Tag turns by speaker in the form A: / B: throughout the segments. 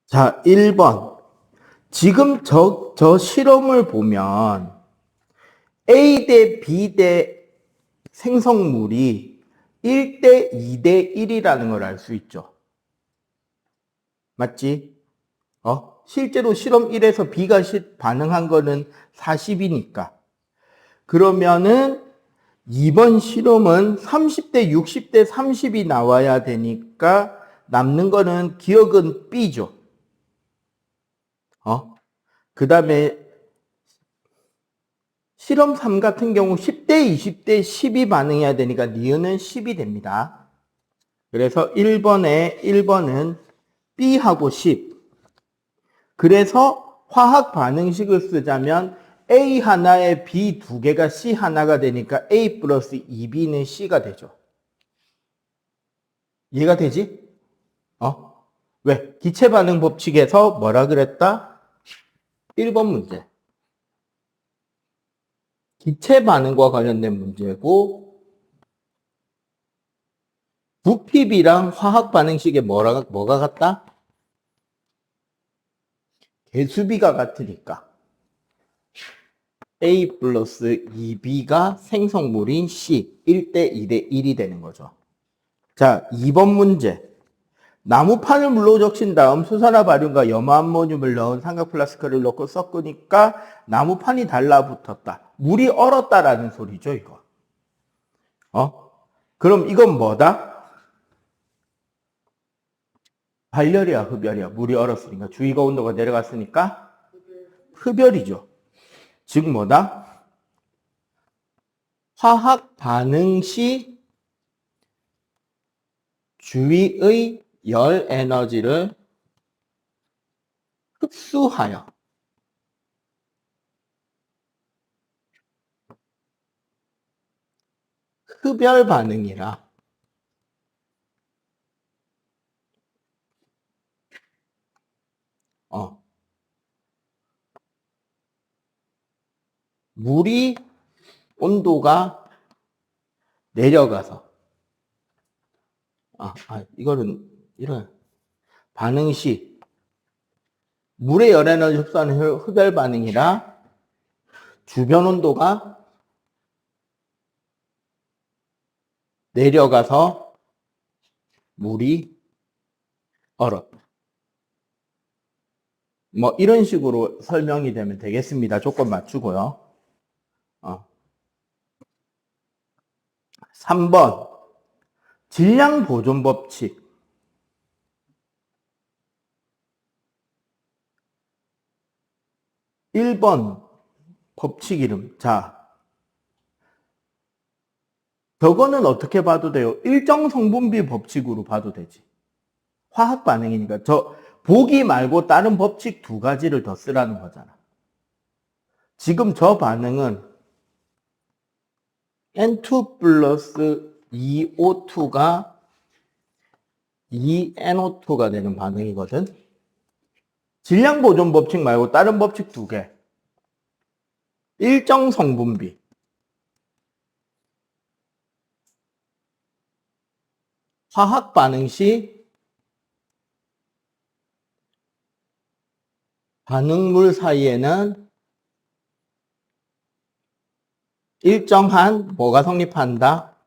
A: 자, 1번. 지금 저 실험을 보면 A 대 B 대 생성물이 1대 2대 1이라는 걸 알 수 있죠. 맞지? 실제로 실험 1에서 B가 반응한 거는 40이니까. 그러면은 2번 실험은 30대 60대 30이 나와야 되니까 남는 거는 기억은 B죠. 그 다음에 실험 3 같은 경우 10대 20대 10이 반응해야 되니까 니은은 10이 됩니다. 그래서 1번은 B하고 10. 그래서 화학 반응식을 쓰자면 A 하나에 B 두 개가 C 하나가 되니까 A 플러스 2B는 C가 되죠. 이해가 되지? 왜? 기체 반응 법칙에서 뭐라 그랬다? 1번 문제. 기체 반응과 관련된 문제고, 부피비랑 화학 반응식에 뭐가 같다? 개수비가 같으니까 A 플러스 2B가 생성물인 C 1대 2대 1이 되는 거죠. 자, 2번 문제. 나무판을 물로 적신 다음 수산화 바륨과 염화암모늄을 넣은 삼각 플라스크를 넣고 섞으니까 나무판이 달라붙었다. 물이 얼었다라는 소리죠, 이거. 그럼 이건 뭐다? 발열이야, 흡열이야. 물이 얼었으니까. 주위가 온도가 내려갔으니까 흡열이죠. 즉 뭐다? 화학 반응 시 주위의 열 에너지를 흡수하여 흡열 반응이라 물이 온도가 내려가서 이거는 이런 반응 시 물의 열 에너지 흡수하는 흡열 반응이라 주변 온도가 내려가서 물이 얼었다. 뭐 이런 식으로 설명이 되면 되겠습니다. 조건 맞추고요. 3번 질량 보존 법칙. 1번 법칙 이름. 자, 저거는 어떻게 봐도 돼요? 일정 성분비 법칙으로 봐도 되지. 화학 반응이니까. 보기 말고 다른 법칙 두 가지를 더 쓰라는 거잖아. 지금 저 반응은 N2 플러스 2O2가 2NO2가 되는 반응이거든. 질량 보존 법칙 말고 다른 법칙 두 개. 일정 성분비. 화학 반응 시 반응물 사이에는 일정한 뭐가 성립한다?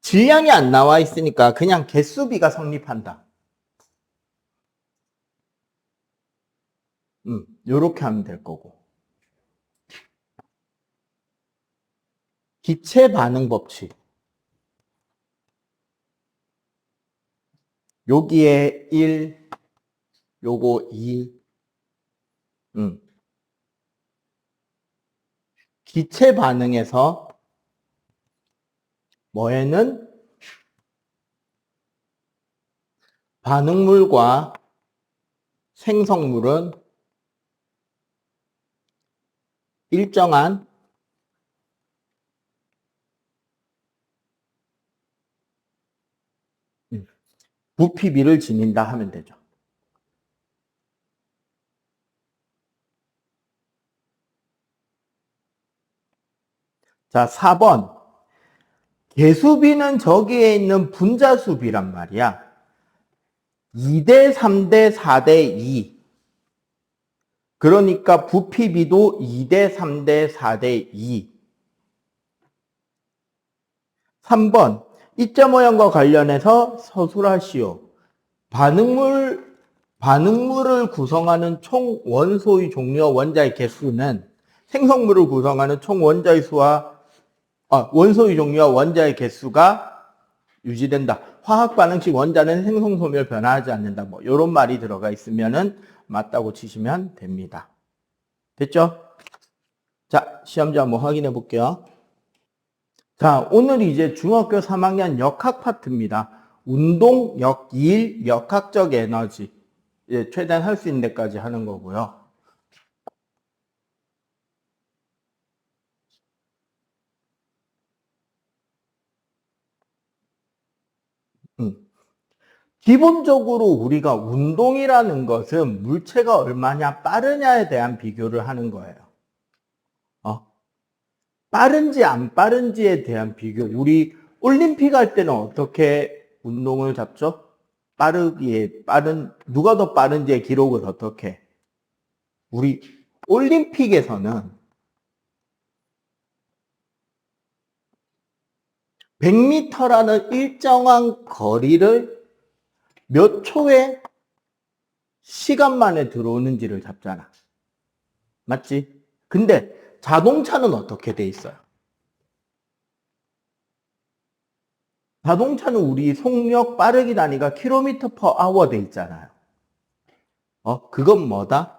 A: 질량이 안 나와 있으니까 그냥 개수비가 성립한다. 요렇게 하면 될 거고. 기체 반응 법칙. 여기에 1, 요거 2. 기체 반응에서 뭐에는 반응물과 생성물은 일정한 부피비를 지닌다 하면 되죠. 자, 4번. 개수비는 저기에 있는 분자수비란 말이야. 2대 3대 4대 2. 그러니까 부피비도 2대 3대 4대 2. 3번 입자 모양과 관련해서 서술하시오. 반응물을 구성하는 총 원소의 종류와 원자의 개수는 생성물을 구성하는 총 원자의 수와 원소의 종류와 원자의 개수가 유지된다. 화학 반응식 원자는 생성 소멸 변화하지 않는다. 뭐 이런 말이 들어가 있으면은 맞다고 치시면 됩니다. 됐죠? 자, 시험지 한번 확인해 볼게요. 자, 오늘 이제 중학교 3학년 역학 파트입니다. 운동, 역일, 역학적 에너지. 이제 최대한 할 수 있는 데까지 하는 거고요. 기본적으로 우리가 운동이라는 것은 물체가 얼마냐 빠르냐에 대한 비교를 하는 거예요. 빠른지 안 빠른지에 대한 비교. 우리 올림픽 할 때는 어떻게 운동을 잡죠? 누가 더 빠른지의 기록을 어떻게? 우리 올림픽에서는 100m라는 일정한 거리를 몇 초의 시간 만에 들어오는지를 잡잖아. 맞지? 근데 자동차는 어떻게 돼 있어요? 자동차는 우리 속력 빠르기 단위가 킬로미터 퍼 아워 돼 있잖아요. 그건 뭐다?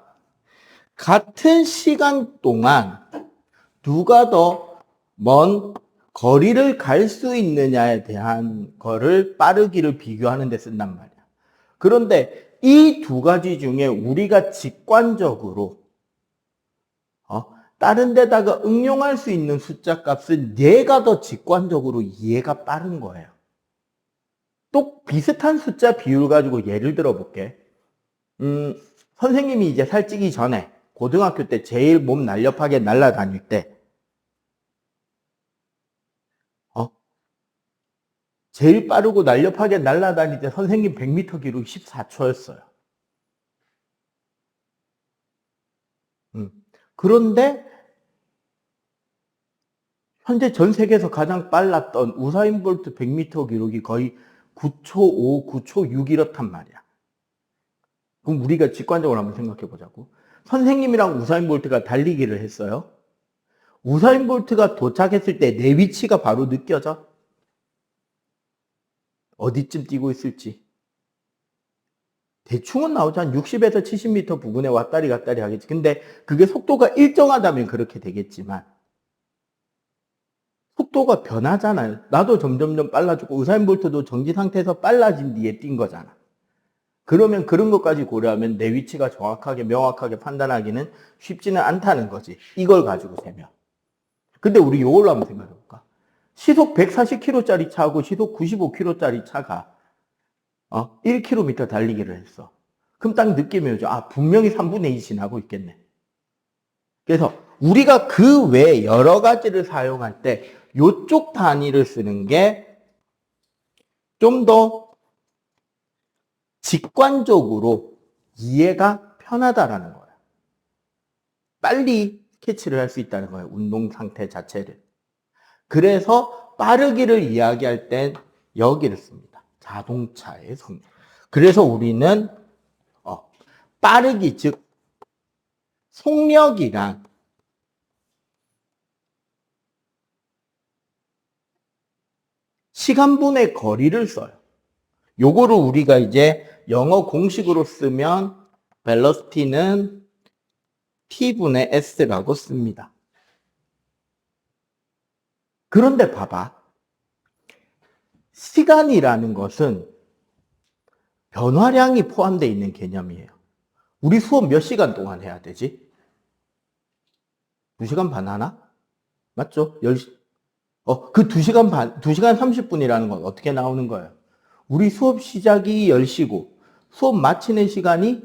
A: 같은 시간 동안 누가 더 먼 거리를 갈 수 있느냐에 대한 거를 빠르기를 비교하는 데 쓴단 말이야. 그런데 이 두 가지 중에 우리가 직관적으로 다른 데다가 응용할 수 있는 숫자 값은 얘가 더 직관적으로 얘가 빠른 거예요. 또 비슷한 숫자 비율 가지고 예를 들어 볼게. 선생님이 이제 살찌기 전에 고등학교 때 제일 몸 날렵하게 날아다닐 때 제일 빠르고 날렵하게 날아다닐 때 선생님 100m 기록 14초였어요. 그런데 현재 전 세계에서 가장 빨랐던 우사인 볼트 100m 기록이 거의 9초 5, 9초 6 이렇단 말이야. 그럼 우리가 직관적으로 한번 생각해 보자고. 선생님이랑 우사인 볼트가 달리기를 했어요. 우사인 볼트가 도착했을 때 내 위치가 바로 느껴져? 어디쯤 뛰고 있을지. 대충은 나오지 한 60에서 70m 부근에 왔다리 갔다리 하겠지. 근데 그게 속도가 일정하다면 그렇게 되겠지만 속도가 변하잖아요. 나도 점점점 빨라지고 우사인 볼트도 정지 상태에서 빨라진 뒤에 뛴 거잖아. 그러면 그런 것까지 고려하면 내 위치가 정확하게 명확하게 판단하기는 쉽지는 않다는 거지. 이걸 가지고 세면. 근데 우리 이걸로 한번 생각해 볼까? 시속 140km짜리 차하고 시속 95km짜리 차가 1km 달리기를 했어. 그럼 딱 느낌이 오죠. 분명히 3분의 2 지나고 있겠네. 그래서 우리가 그 외 여러 가지를 사용할 때 이쪽 단위를 쓰는 게 좀 더 직관적으로 이해가 편하다라는 거예요. 빨리 캐치를 할 수 있다는 거예요. 운동 상태 자체를. 그래서 빠르기를 이야기할 땐 여기를 씁니다. 자동차의 성능. 그래서 우리는 빠르기, 즉 속력이란 시간분의 거리를 써요. 요거를 우리가 이제 영어 공식으로 쓰면 velocity는 t분의 s라고 씁니다. 그런데 봐봐. 시간이라는 것은 변화량이 포함되어 있는 개념이에요. 우리 수업 몇 시간 동안 해야 되지? 2시간 반 하나? 맞죠? 10시. 그 2시간 반, 2시간 30분이라는 건 어떻게 나오는 거예요? 우리 수업 시작이 10시고 수업 마치는 시간이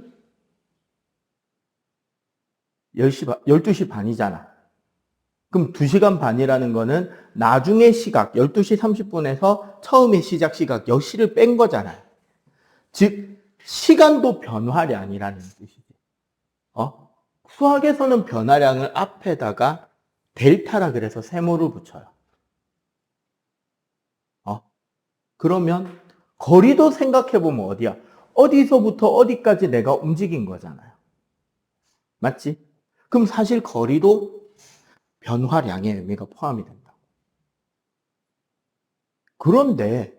A: 12시 반이잖아. 그럼 2시간 반이라는 거는 나중에 시각 12시 30분에서 처음에 시작 시각 10시를 뺀 거잖아요. 즉 시간도 변화량이라는 뜻이지. 수학에서는 변화량을 앞에다가 델타라 그래서 세모를 붙여요. 그러면 거리도 생각해보면 어디야? 어디서부터 어디까지 내가 움직인 거잖아요. 맞지? 그럼 사실 거리도 변화량의 의미가 포함이 된다. 그런데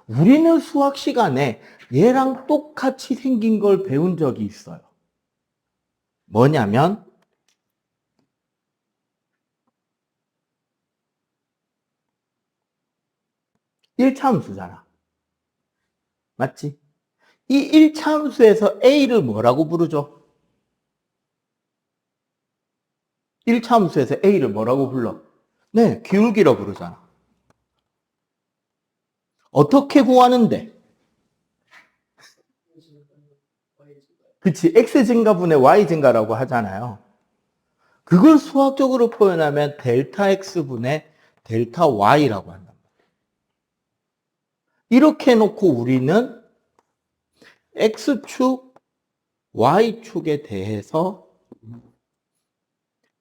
A: 우리는 수학 시간에 얘랑 똑같이 생긴 걸 배운 적이 있어요. 뭐냐면 일차함수잖아. 맞지? 이 일차함수에서 A를 뭐라고 부르죠? 일차함수에서 A를 뭐라고 불러? 네, 기울기라고 부르잖아. 어떻게 구하는데? 그치, X 증가분의 Y 증가라고 하잖아요. 그걸 수학적으로 표현하면 델타 X분의 델타 Y라고 한단 말이에요. 이렇게 해놓고 우리는 X축, Y축에 대해서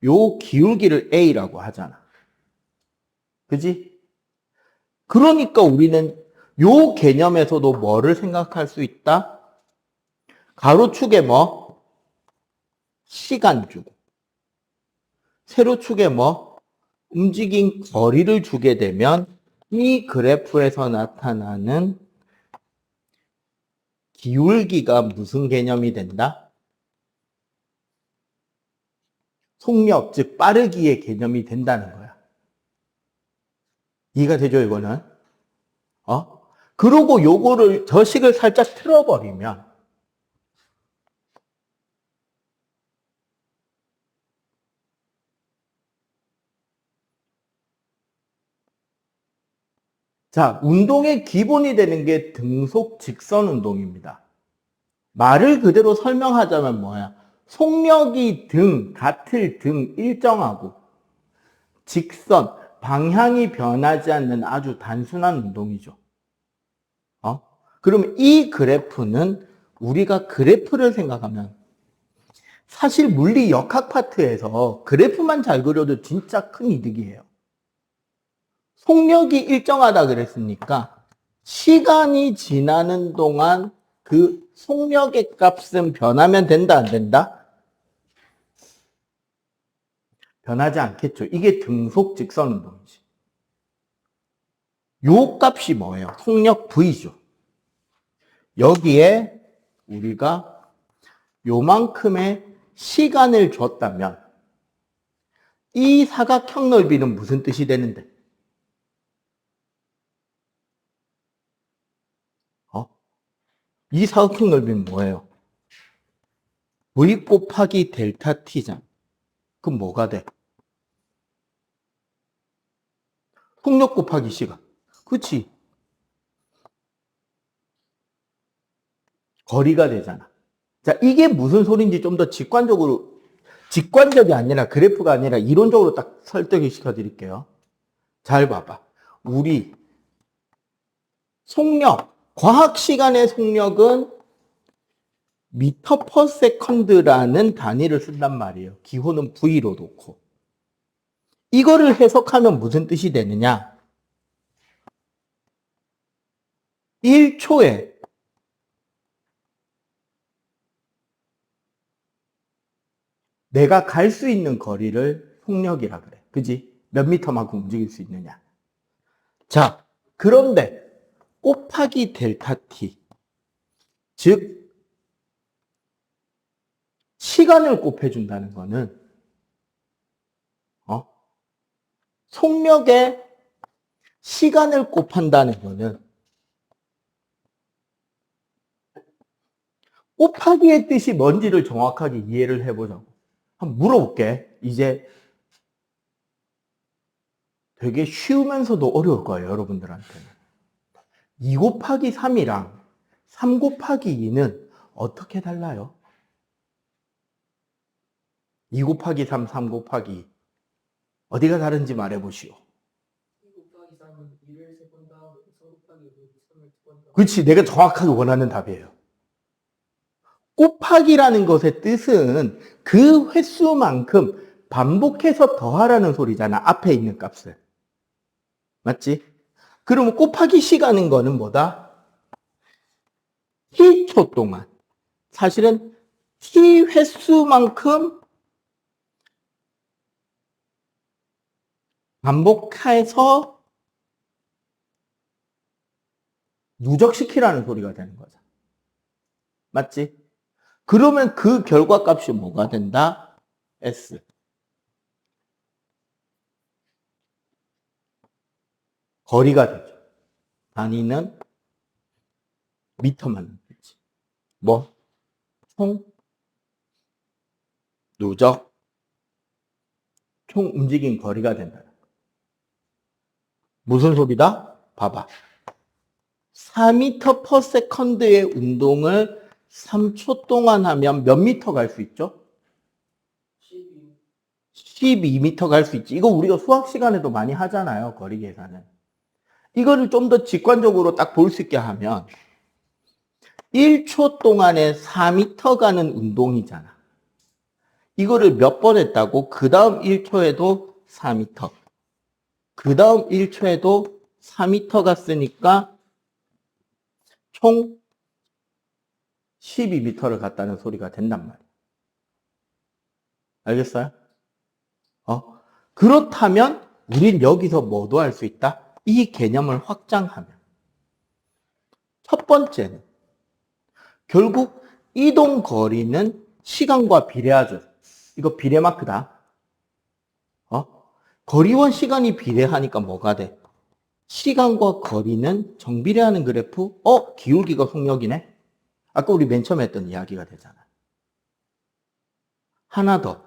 A: 요 기울기를 A라고 하잖아. 그지? 그러니까 우리는 요 개념에서도 뭐를 생각할 수 있다? 가로축에 뭐? 시간 주고. 세로축에 뭐? 움직인 거리를 주게 되면 이 그래프에서 나타나는 기울기가 무슨 개념이 된다? 속력, 즉 빠르기의 개념이 된다는 거야. 이해가 되죠, 이거는? 그러고 요거를 저식을 살짝 틀어버리면 자, 운동의 기본이 되는 게 등속 직선 운동입니다. 말을 그대로 설명하자면 뭐야? 속력이 같을 등 일정하고 직선, 방향이 변하지 않는 아주 단순한 운동이죠. 그럼 이 그래프는 우리가 그래프를 생각하면 사실 물리 역학 파트에서 그래프만 잘 그려도 진짜 큰 이득이에요. 속력이 일정하다 그랬으니까 시간이 지나는 동안 그 속력의 값은 변하면 된다, 안 된다? 변하지 않겠죠. 이게 등속 직선 운동이지. 요 값이 뭐예요? 속력 V죠. 여기에 우리가 요만큼의 시간을 줬다면 이 사각형 넓이는 무슨 뜻이 되는데? 이 사각형 넓이는 뭐예요? V 곱하기 델타 T잖아. 그럼 뭐가 돼? 속력 곱하기 시간. 그치? 거리가 되잖아. 자, 이게 무슨 소리인지 좀 더 직관적이 아니라 그래프가 아니라 이론적으로 딱 설득을 시켜드릴게요. 잘 봐봐. 우리 속력, 과학 시간의 속력은 미터 퍼 세컨드라는 단위를 쓴단 말이에요. 기호는 V로 놓고. 이거를 해석하면 무슨 뜻이 되느냐? 1초에 내가 갈 수 있는 거리를 속력이라 그래. 그지? 몇 미터만큼 움직일 수 있느냐. 자, 그런데 곱하기 델타 T. 즉, 시간을 곱해준다는 거는, 속력에 시간을 곱한다는 거는, 곱하기의 뜻이 뭔지를 정확하게 이해를 해보자고. 한번 물어볼게. 이제 되게 쉬우면서도 어려울 거예요, 여러분들한테는. 2 곱하기 3이랑 3 곱하기 2는 어떻게 달라요? 2 곱하기 3, 3 곱하기 2. 어디가 다른지 말해보시오.
B: 2 곱하기 3은 2를 3번 다음에 3 곱하기 2는 3을 2번 다음에.
A: 그렇지, 내가 정확하게 원하는 답이에요. 곱하기라는 것의 뜻은 그 횟수만큼 반복해서 더하라는 소리잖아. 앞에 있는 값을. 맞지? 그러면 곱하기 시간인 거는 뭐다? t초 동안. 사실은 t 횟수만큼 반복해서 누적시키라는 소리가 되는 거죠. 맞지? 그러면 그 결과값이 뭐가 된다? S. 거리가 되죠. 단위는 미터만 되지. 뭐? 총 누적 총 움직임 거리가 된다. 무슨 소리다? 봐봐. 4m per second의 운동을 3초 동안 하면 몇 미터 갈 수 있죠? 12m 갈 수 있지. 이거 우리가 수학 시간에도 많이 하잖아요. 거리 계산은. 이거를 좀 더 직관적으로 딱 볼 수 있게 하면 1초 동안에 4m 가는 운동이잖아. 이거를 몇 번 했다고? 그 다음 1초에도 4m. 그 다음 1초에도 4m 갔으니까 총 12m를 갔다는 소리가 된단 말이야. 알겠어요? 그렇다면 우린 여기서 뭐도 할 수 있다? 이 개념을 확장하면. 첫 번째는 결국 이동 거리는 시간과 비례하죠. 이거 비례 마크다. 거리와 시간이 비례하니까 뭐가 돼? 시간과 거리는 정비례하는 그래프? 기울기가 속력이네? 아까 우리 맨 처음에 했던 이야기가 되잖아. 하나 더.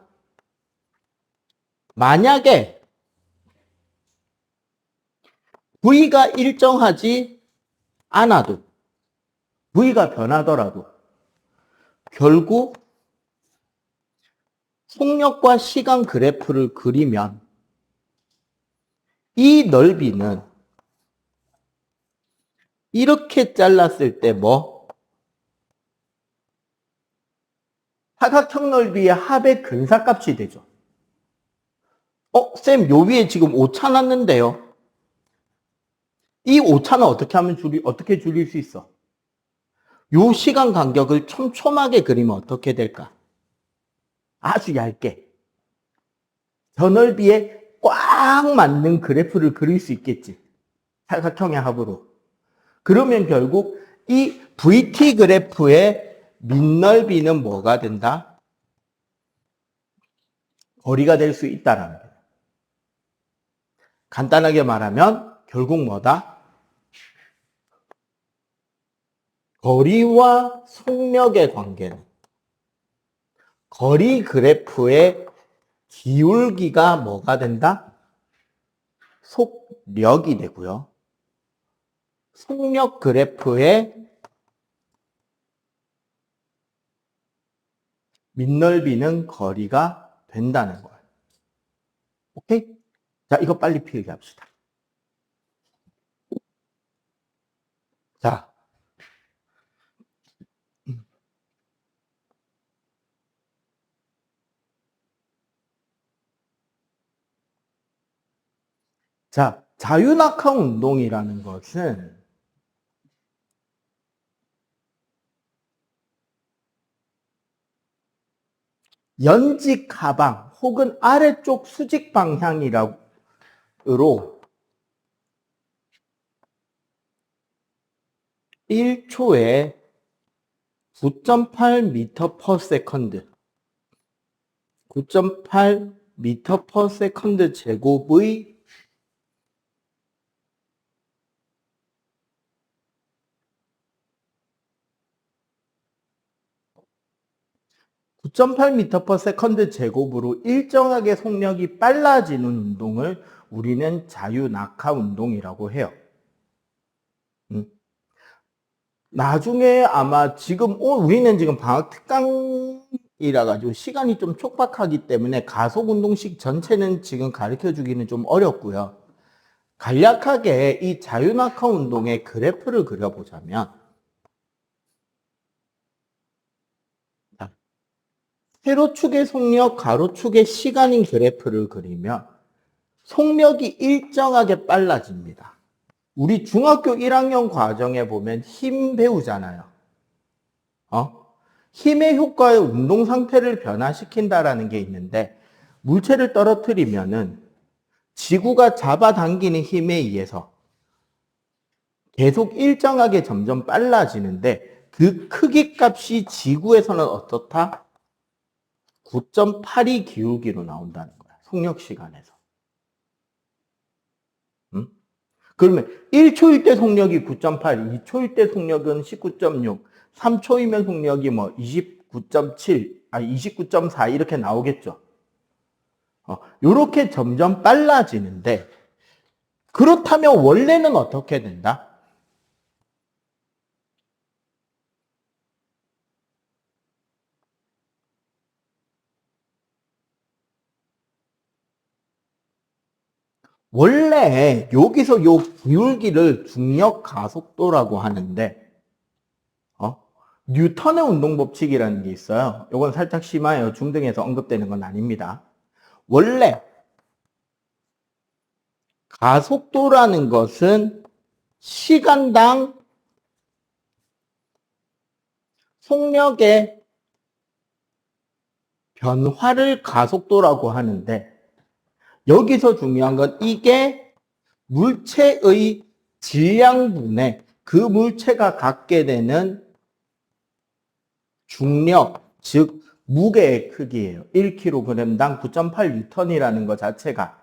A: 만약에 V가 일정하지 않아도, V가 변하더라도, 결국 속력과 시간 그래프를 그리면 이 넓이는 이렇게 잘랐을 때 뭐? 사각형 넓이의 합의 근사값이 되죠. 쌤, 요 위에 지금 오차 났는데요. 이 오차는 어떻게 줄일 수 있어? 요 시간 간격을 촘촘하게 그리면 어떻게 될까? 아주 얇게. 저 넓이에 꽉 맞는 그래프를 그릴 수 있겠지. 사각형의 합으로. 그러면 결국 이 VT 그래프의 밑넓이는 뭐가 된다? 거리가 될 수 있다라는 거예요. 간단하게 말하면 결국 뭐다? 거리와 속력의 관계는 거리 그래프의 기울기가 뭐가 된다? 속력이 되고요. 속력 그래프의 밑넓이는 거리가 된다는 거예요. 오케이? 자, 이거 빨리 필기 합시다. 자. 자, 자유낙하 운동이라는 것은 연직 하방 혹은 아래쪽 수직 방향으로 1초에 9.8m per second 9.8m per second 제곱의 9.8m per second 제곱으로 일정하게 속력이 빨라지는 운동을 우리는 자유낙하 운동이라고 해요. 나중에 아마 지금 우리는 지금 방학 특강이라 가지고 시간이 좀 촉박하기 때문에 가속 운동식 전체는 지금 가르쳐 주기는 좀 어렵고요. 간략하게 이 자유낙하 운동의 그래프를 그려보자면 세로축의 속력, 가로축의 시간인 그래프를 그리면 속력이 일정하게 빨라집니다. 우리 중학교 1학년 과정에 보면 힘 배우잖아요. 힘의 효과의 운동 상태를 변화시킨다라는 게 있는데 물체를 떨어뜨리면은 지구가 잡아당기는 힘에 의해서 계속 일정하게 점점 빨라지는데 그 크기 값이 지구에서는 어떻다? 9.8이 기울기로 나온다는 거야. 속력 시간에서. 응? 그러면 1초일 때 속력이 9.8, 2초일 때 속력은 19.6, 3초이면 속력이 뭐 29.7, 29.4 이렇게 나오겠죠. 이렇게 점점 빨라지는데 그렇다면 원래는 어떻게 된다? 원래 여기서 요 기울기를 중력 가속도라고 하는데 뉴턴의 운동 법칙이라는 게 있어요. 이건 살짝 심해요. 중등에서 언급되는 건 아닙니다. 원래 가속도라는 것은 시간당 속력의 변화를 가속도라고 하는데 여기서 중요한 건 이게 물체의 질량분의 그 물체가 갖게 되는 중력, 즉 무게의 크기예요. 1kg당 9.8N이라는 것 자체가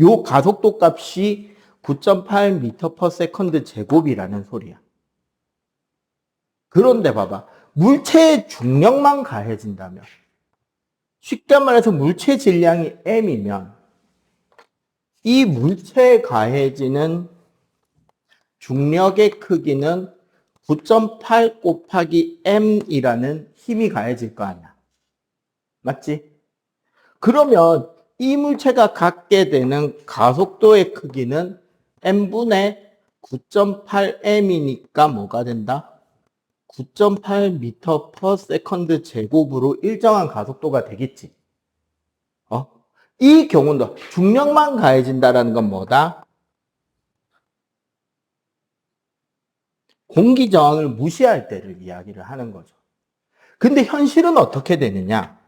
A: 요 가속도 값이 9.8m/s 제곱이라는 소리야. 그런데 봐봐. 물체의 중력만 가해진다면 쉽게 말해서 물체 질량이 m이면 이 물체에 가해지는 중력의 크기는 9.8 곱하기 m이라는 힘이 가해질 거 아니야. 맞지? 그러면 이 물체가 갖게 되는 가속도의 크기는 m분의 9.8m이니까 뭐가 된다? 9.8m/s 제곱으로 일정한 가속도가 되겠지. 이 경우도 중력만 가해진다라는 건 뭐다? 공기 저항을 무시할 때를 이야기를 하는 거죠. 근데 현실은 어떻게 되느냐?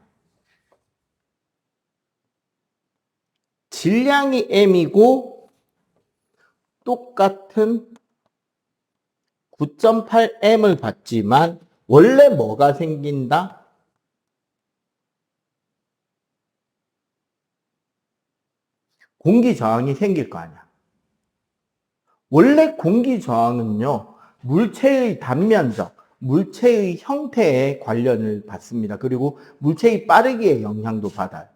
A: 질량이 m이고 똑같은 9.8m을 받지만 원래 뭐가 생긴다? 공기 저항이 생길 거 아니야. 원래 공기 저항은요, 물체의 단면적, 물체의 형태에 관련을 받습니다. 그리고 물체의 빠르기에 영향도 받아요.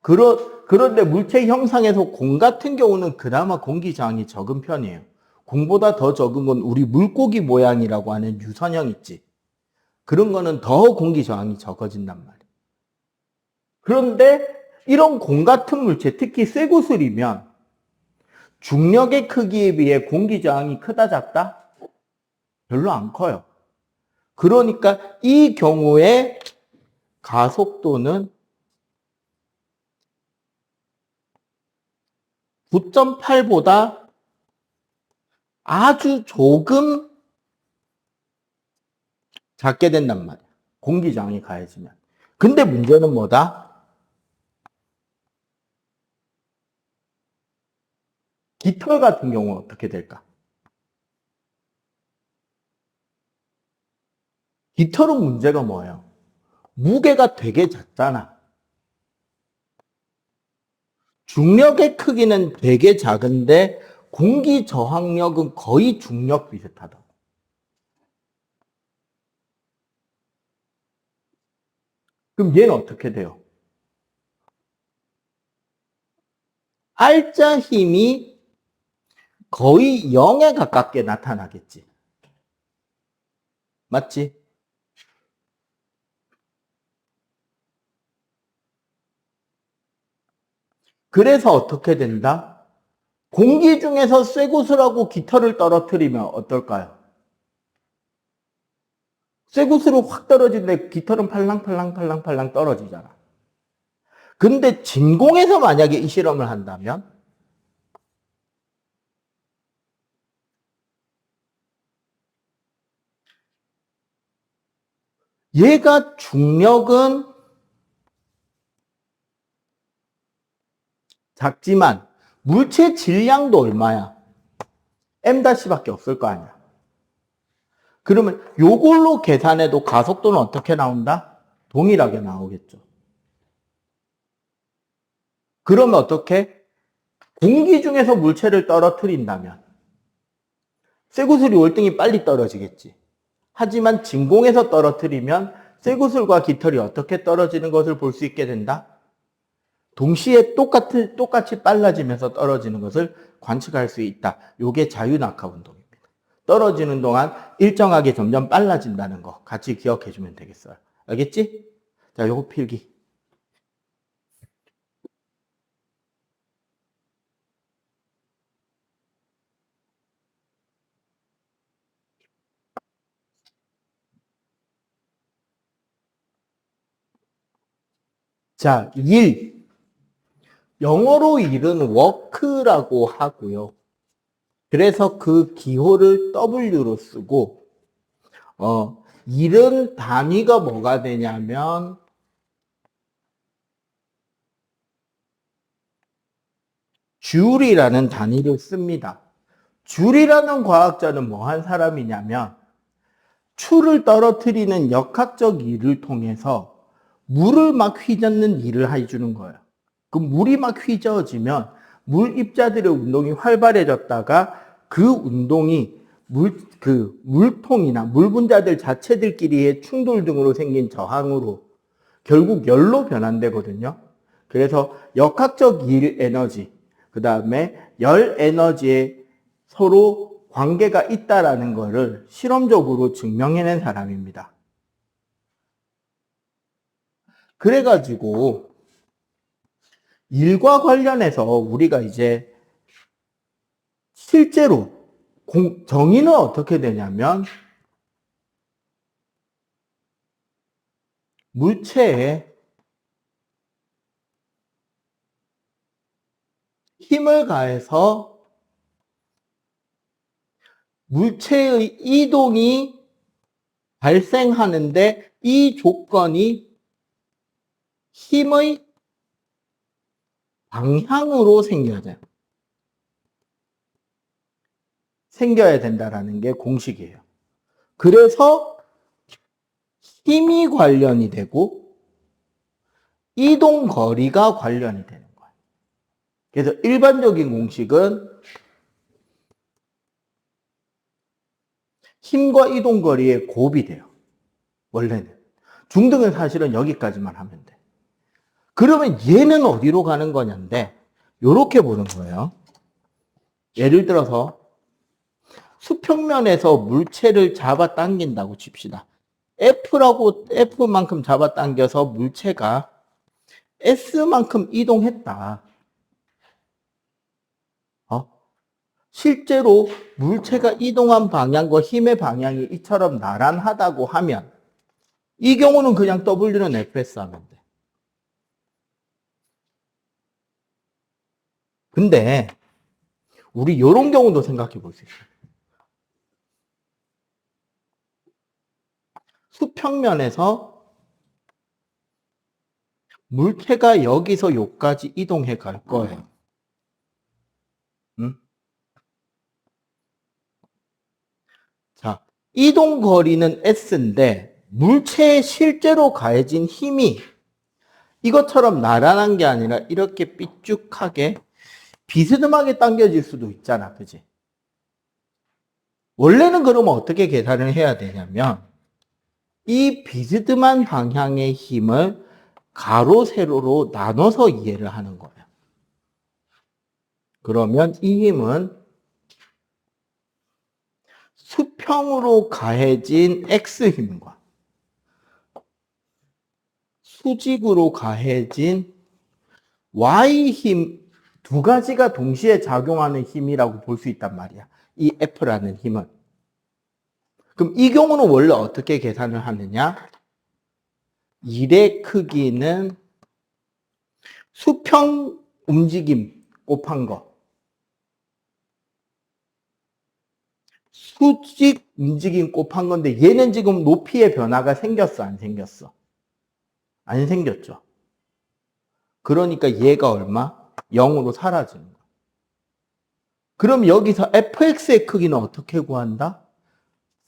A: 그런데 물체 형상에서 공 같은 경우는 그나마 공기 저항이 적은 편이에요. 공보다 더 적은 건 우리 물고기 모양이라고 하는 유선형 있지. 그런 거는 더 공기 저항이 적어진단 말이에요. 그런데 이런 공 같은 물체, 특히 쇠구슬이면 중력의 크기에 비해 공기 저항이 크다 작다? 별로 안 커요. 그러니까 이 경우에 가속도는 9.8보다 아주 조금 작게 된단 말이야. 공기 저항이 가해지면. 근데 문제는 뭐다? 깃털 같은 경우는 어떻게 될까? 깃털은 문제가 뭐예요? 무게가 되게 작잖아. 중력의 크기는 되게 작은데 공기 저항력은 거의 중력 비슷하다. 그럼 얘는 어떻게 돼요? 알짜 힘이 거의 0에 가깝게 나타나겠지. 맞지? 그래서 어떻게 된다? 공기 중에서 쇠구슬하고 깃털을 떨어뜨리면 어떨까요? 쇠구슬은 확 떨어지는데 깃털은 팔랑팔랑 떨어지잖아. 근데 진공에서 만약에 이 실험을 한다면 얘가 중력은 작지만 물체 질량도 얼마야? m-밖에 없을 거 아니야. 그러면 요걸로 계산해도 가속도는 어떻게 나온다? 동일하게 나오겠죠. 그러면 어떻게? 공기 중에서 물체를 떨어뜨린다면 쇠구슬이 월등히 빨리 떨어지겠지. 하지만 진공에서 떨어뜨리면 쇠구슬과 깃털이 어떻게 떨어지는 것을 볼 수 있게 된다? 동시에 똑같이 빨라지면서 떨어지는 것을 관측할 수 있다. 요게 자유낙하 운동입니다. 떨어지는 동안 일정하게 점점 빨라진다는 거 같이 기억해 주면 되겠어요. 알겠지? 자, 요거 필기. 자, 일. 영어로 일은 work라고 하고요. 그래서 그 기호를 W로 쓰고, 일은 단위가 뭐가 되냐면, 줄이라는 단위를 씁니다. 줄이라는 과학자는 뭐 한 사람이냐면, 추를 떨어뜨리는 역학적 일을 통해서 물을 막 휘젓는 일을 해주는 거예요. 그 물이 막 휘저어지면 물 입자들의 운동이 활발해졌다가 그 운동이 물통이나 물 분자들 자체들끼리의 충돌 등으로 생긴 저항으로 결국 열로 변환되거든요. 그래서 역학적 일 에너지, 그 다음에 열 에너지에 서로 관계가 있다라는 것을 실험적으로 증명해낸 사람입니다. 그래가지고 일과 관련해서 우리가 이제 실제로 정의는 어떻게 되냐면 물체에 힘을 가해서 물체의 이동이 발생하는데 이 조건이 힘의 방향으로 생겨야 된다라는 게 공식이에요. 그래서 힘이 관련이 되고 이동 거리가 관련이 되는 거예요. 그래서 일반적인 공식은 힘과 이동 거리의 곱이 돼요. 원래는. 중등은 사실은 여기까지만 하면 돼. 그러면 얘는 어디로 가는 거냐인데 이렇게 보는 거예요. 예를 들어서 수평면에서 물체를 잡아당긴다고 칩시다. F만큼 잡아당겨서 물체가 S만큼 이동했다. 실제로 물체가 이동한 방향과 힘의 방향이 이처럼 나란하다고 하면 이 경우는 그냥 W는 FS 하면 돼. 근데 우리 이런 경우도 생각해 볼 수 있어요. 수평면에서 물체가 여기서 여기까지 이동해 갈 거예요. 응? 자, 이동 거리는 S인데 물체에 실제로 가해진 힘이 이것처럼 나란한 게 아니라 이렇게 삐쭉하게 비스듬하게 당겨질 수도 있잖아. 그지? 원래는 그러면 어떻게 계산을 해야 되냐면 이 비스듬한 방향의 힘을 가로, 세로로 나눠서 이해를 하는 거예요. 그러면 이 힘은 수평으로 가해진 X힘과 수직으로 가해진 Y힘 두 가지가 동시에 작용하는 힘이라고 볼 수 있단 말이야. 이 F라는 힘은. 그럼 이 경우는 원래 어떻게 계산을 하느냐? 1의 크기는 수평 움직임 곱한 거. 수직 움직임 곱한 건데 얘는 지금 높이의 변화가 생겼어, 안 생겼어? 안 생겼죠. 그러니까 얘가 얼마? 0으로 사라지는 거야. 그럼 여기서 fx의 크기는 어떻게 구한다?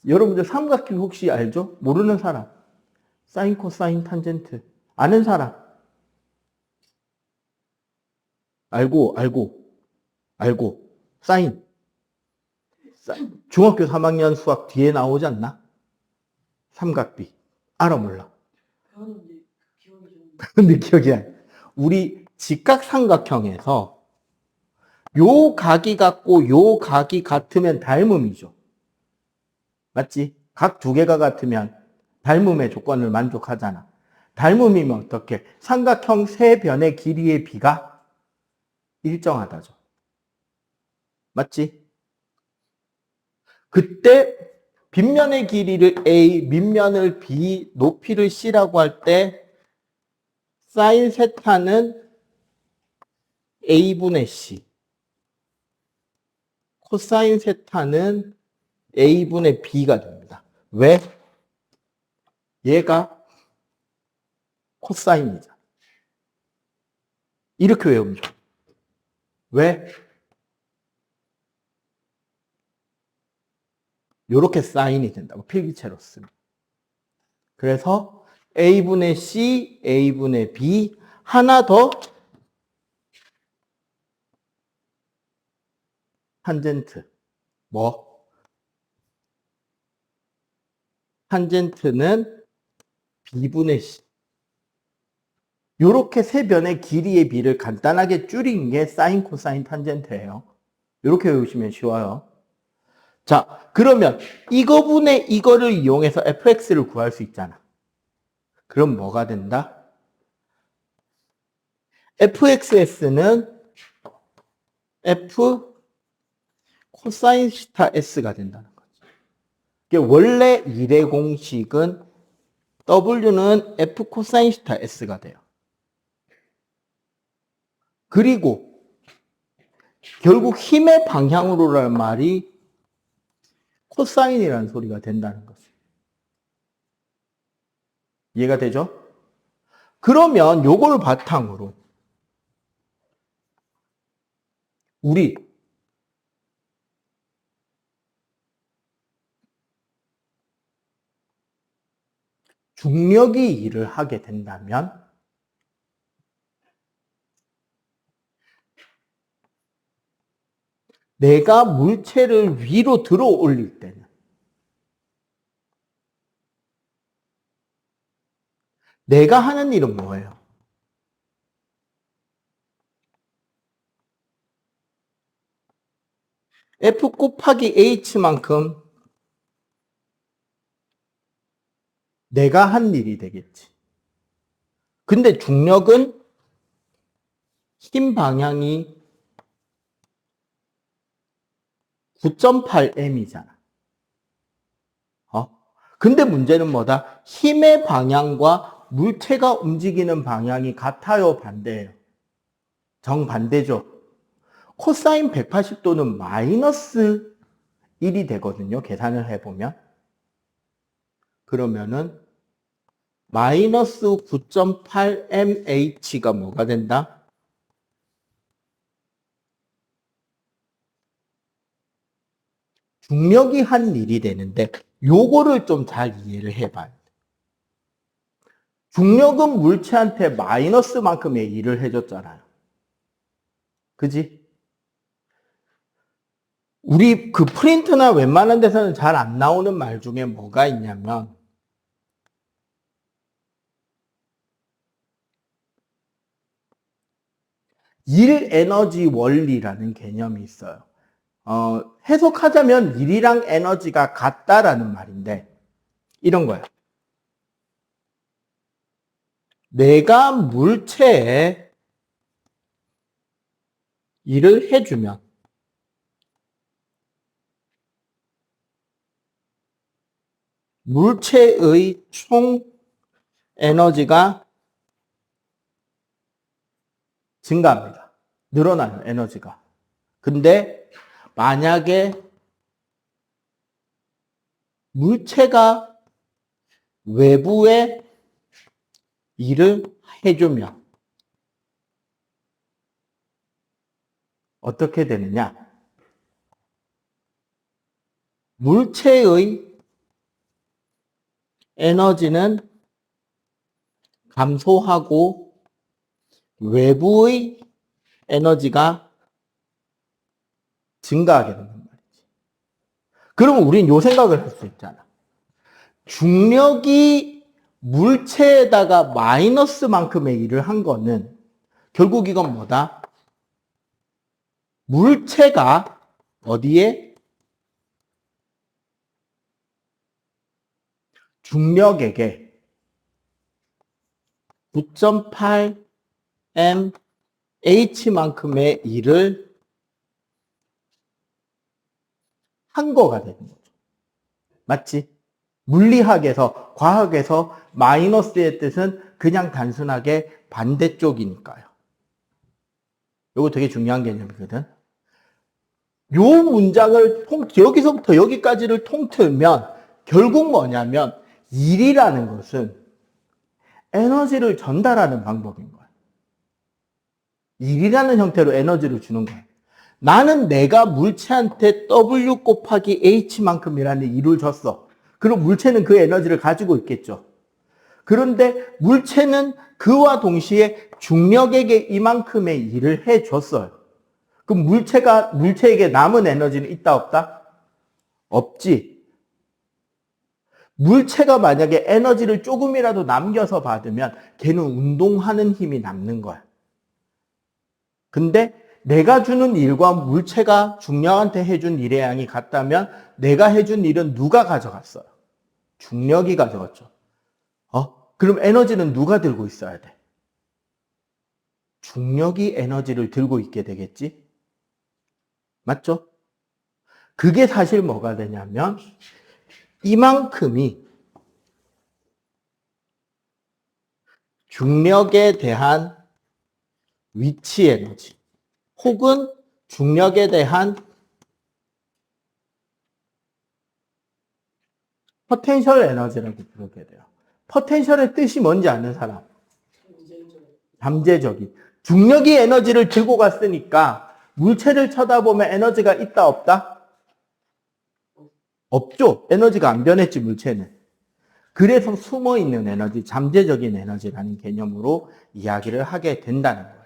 A: 여러분들 삼각형 혹시 알죠? 모르는 사람. 사인, 코사인, 탄젠트. 아는 사람. 알고. 사인. 중학교 3학년 수학 뒤에 나오지 않나? 삼각비. 알아, 몰라?
B: 배웠는데 기억이 좀
A: 근데 기억이 안 나. 우리 직각삼각형에서 요 각이 같고 요 각이 같으면 닮음이죠. 맞지? 각 두 개가 같으면 닮음의 조건을 만족하잖아. 닮음이면 어떻게? 삼각형 세 변의 길이의 비가 일정하다죠. 맞지? 그때 빗면의 길이를 A, 밑면을 B, 높이를 C라고 할 때 사인 세타는 A분의 C, 코사인 세타는 A분의 B가 됩니다. 왜? 얘가 코사인이잖아. 이렇게 외우면 좋아. 왜? 이렇게 사인이 된다고 필기체로 씁니다. 그래서 A분의 C, A분의 B, 하나 더 탄젠트. 뭐? 탄젠트는 B분의 C. 이렇게 세 변의 길이의 비를 간단하게 줄인 게 사인, 코사인, 탄젠트예요. 이렇게 외우시면 쉬워요. 자, 그러면 이거분의 이거를 이용해서 fx를 구할 수 있잖아. 그럼 뭐가 된다? fxs는 f 코사인 시타 s가 된다는 거지. 원래 1의 공식은 w는 f 코사인 시타 s가 돼요. 그리고 결국 힘의 방향으로라는 말이 코사인이라는 소리가 된다는 거죠. 이해가 되죠? 그러면 요걸 바탕으로 우리 중력이 일을 하게 된다면 내가 물체를 위로 들어 올릴 때는 내가 하는 일은 뭐예요? F 곱하기 H만큼 내가 한 일이 되겠지. 근데 중력은 힘 방향이 9.8m이잖아. 근데 문제는 뭐다? 힘의 방향과 물체가 움직이는 방향이 같아요, 반대예요? 정반대죠. 코사인 180도는 마이너스 1이 되거든요. 계산을 해보면. 그러면은 마이너스 9.8mh가 뭐가 된다? 중력이 한 일이 되는데 요거를 좀 잘 이해를 해봐야 돼. 중력은 물체한테 마이너스만큼의 일을 해줬잖아요. 그지? 우리 그 프린트나 웬만한 데서는 잘 안 나오는 말 중에 뭐가 있냐면 일 에너지 원리라는 개념이 있어요. 해석하자면 일이랑 에너지가 같다라는 말인데 이런 거야. 내가 물체에 일을 해주면 물체의 총 에너지가 증가합니다. 늘어나요, 에너지가. 근데 만약에 물체가 외부에 일을 해주면 어떻게 되느냐? 물체의 에너지는 감소하고 외부의 에너지가 증가하게 된단 말이지. 그러면 우린 요 생각을 할 수 있잖아. 중력이 물체에다가 마이너스만큼의 일을 한 거는 결국 이건 뭐다? 물체가 어디에? 중력에게 9.8 mH만큼의 일을 한 거가 되는 거죠. 맞지? 물리학에서, 과학에서 마이너스의 뜻은 그냥 단순하게 반대쪽이니까요. 이거 되게 중요한 개념이거든. 요 문장을 여기서부터 여기까지를 통틀면 결국 뭐냐면 일이라는 것은 에너지를 전달하는 방법인 거야. 일이라는 형태로 에너지를 주는 거야. 나는 내가 물체한테 W 곱하기 H만큼이라는 일을 줬어. 그럼 물체는 그 에너지를 가지고 있겠죠. 그런데 물체는 그와 동시에 중력에게 이만큼의 일을 해줬어요. 그럼 물체에게 남은 에너지는 있다, 없다? 없지. 물체가 만약에 에너지를 조금이라도 남겨서 받으면 걔는 운동하는 힘이 남는 거야. 근데 내가 주는 일과 물체가 중력한테 해준 일의 양이 같다면 내가 해준 일은 누가 가져갔어요? 중력이 가져갔죠. 그럼 에너지는 누가 들고 있어야 돼? 중력이 에너지를 들고 있게 되겠지? 맞죠? 그게 사실 뭐가 되냐면 이만큼이 중력에 대한 위치 에너지 혹은 중력에 대한 포텐셜 에너지라고 부르게 돼요. 포텐셜의 뜻이 뭔지 아는 사람? 잠재적인. 중력이 에너지를 들고 갔으니까 물체를 쳐다보면 에너지가 있다 없다? 없죠. 에너지가 안 변했지 물체는. 그래서 숨어있는 에너지, 잠재적인 에너지라는 개념으로 이야기를 하게 된다는 거예요.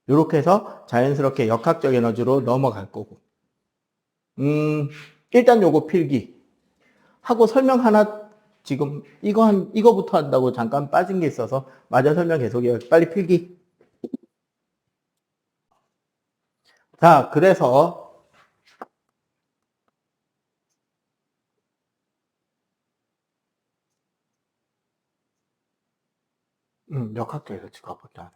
A: 이렇게 해서 자연스럽게 역학적 에너지로 넘어갈 거고. 일단 요거 필기. 하고 설명 하나 지금 이거부터 한다고 잠깐 빠진 게 있어서 마저 설명 계속해요. 빨리 필기. 자, 그래서 역학적 에너지가 보다.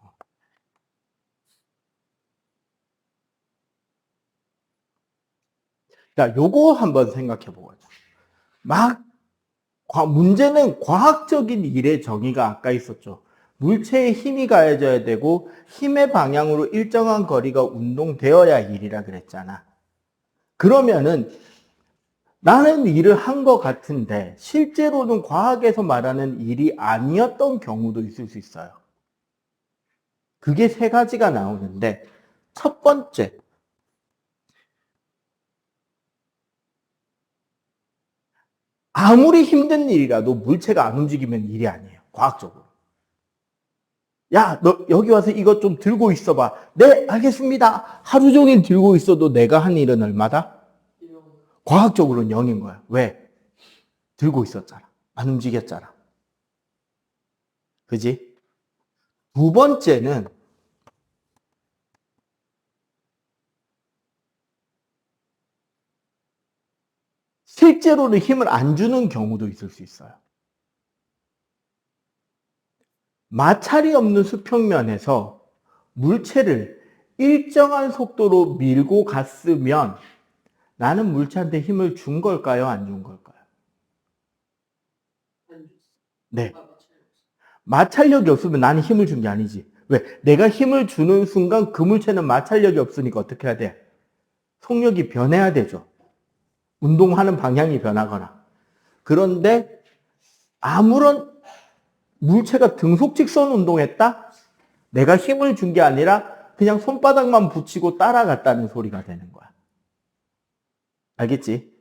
A: 자, 요거 한번 생각해 보자. 문제는 과학적인 일의 정의가 아까 있었죠. 물체에 힘이 가해져야 되고 힘의 방향으로 일정한 거리가 운동되어야 일이라 그랬잖아. 그러면은 나는 일을 한 것 같은데 실제로는 과학에서 말하는 일이 아니었던 경우도 있을 수 있어요. 그게 세 가지가 나오는데 첫 번째, 아무리 힘든 일이라도 물체가 안 움직이면 일이 아니에요. 과학적으로. 야, 너 여기 와서 이것 좀 들고 있어봐. 네, 알겠습니다. 하루 종일 들고 있어도 내가 한 일은 얼마다? 과학적으로는 0인 거야. 왜? 들고 있었잖아. 안 움직였잖아. 그지? 두 번째는 실제로는 힘을 안 주는 경우도 있을 수 있어요. 마찰이 없는 수평면에서 물체를 일정한 속도로 밀고 갔으면 나는 물체한테 힘을 준 걸까요? 안 준 걸까요? 네.
B: 맞춰요.
A: 마찰력이 없으면 나는 힘을 준 게 아니지. 왜? 내가 힘을 주는 순간 그 물체는 마찰력이 없으니까 어떻게 해야 돼? 속력이 변해야 되죠. 운동하는 방향이 변하거나. 그런데 아무런 물체가 등속 직선 운동했다? 내가 힘을 준 게 아니라 그냥 손바닥만 붙이고 따라갔다는 소리가 되는 거야. 알겠지?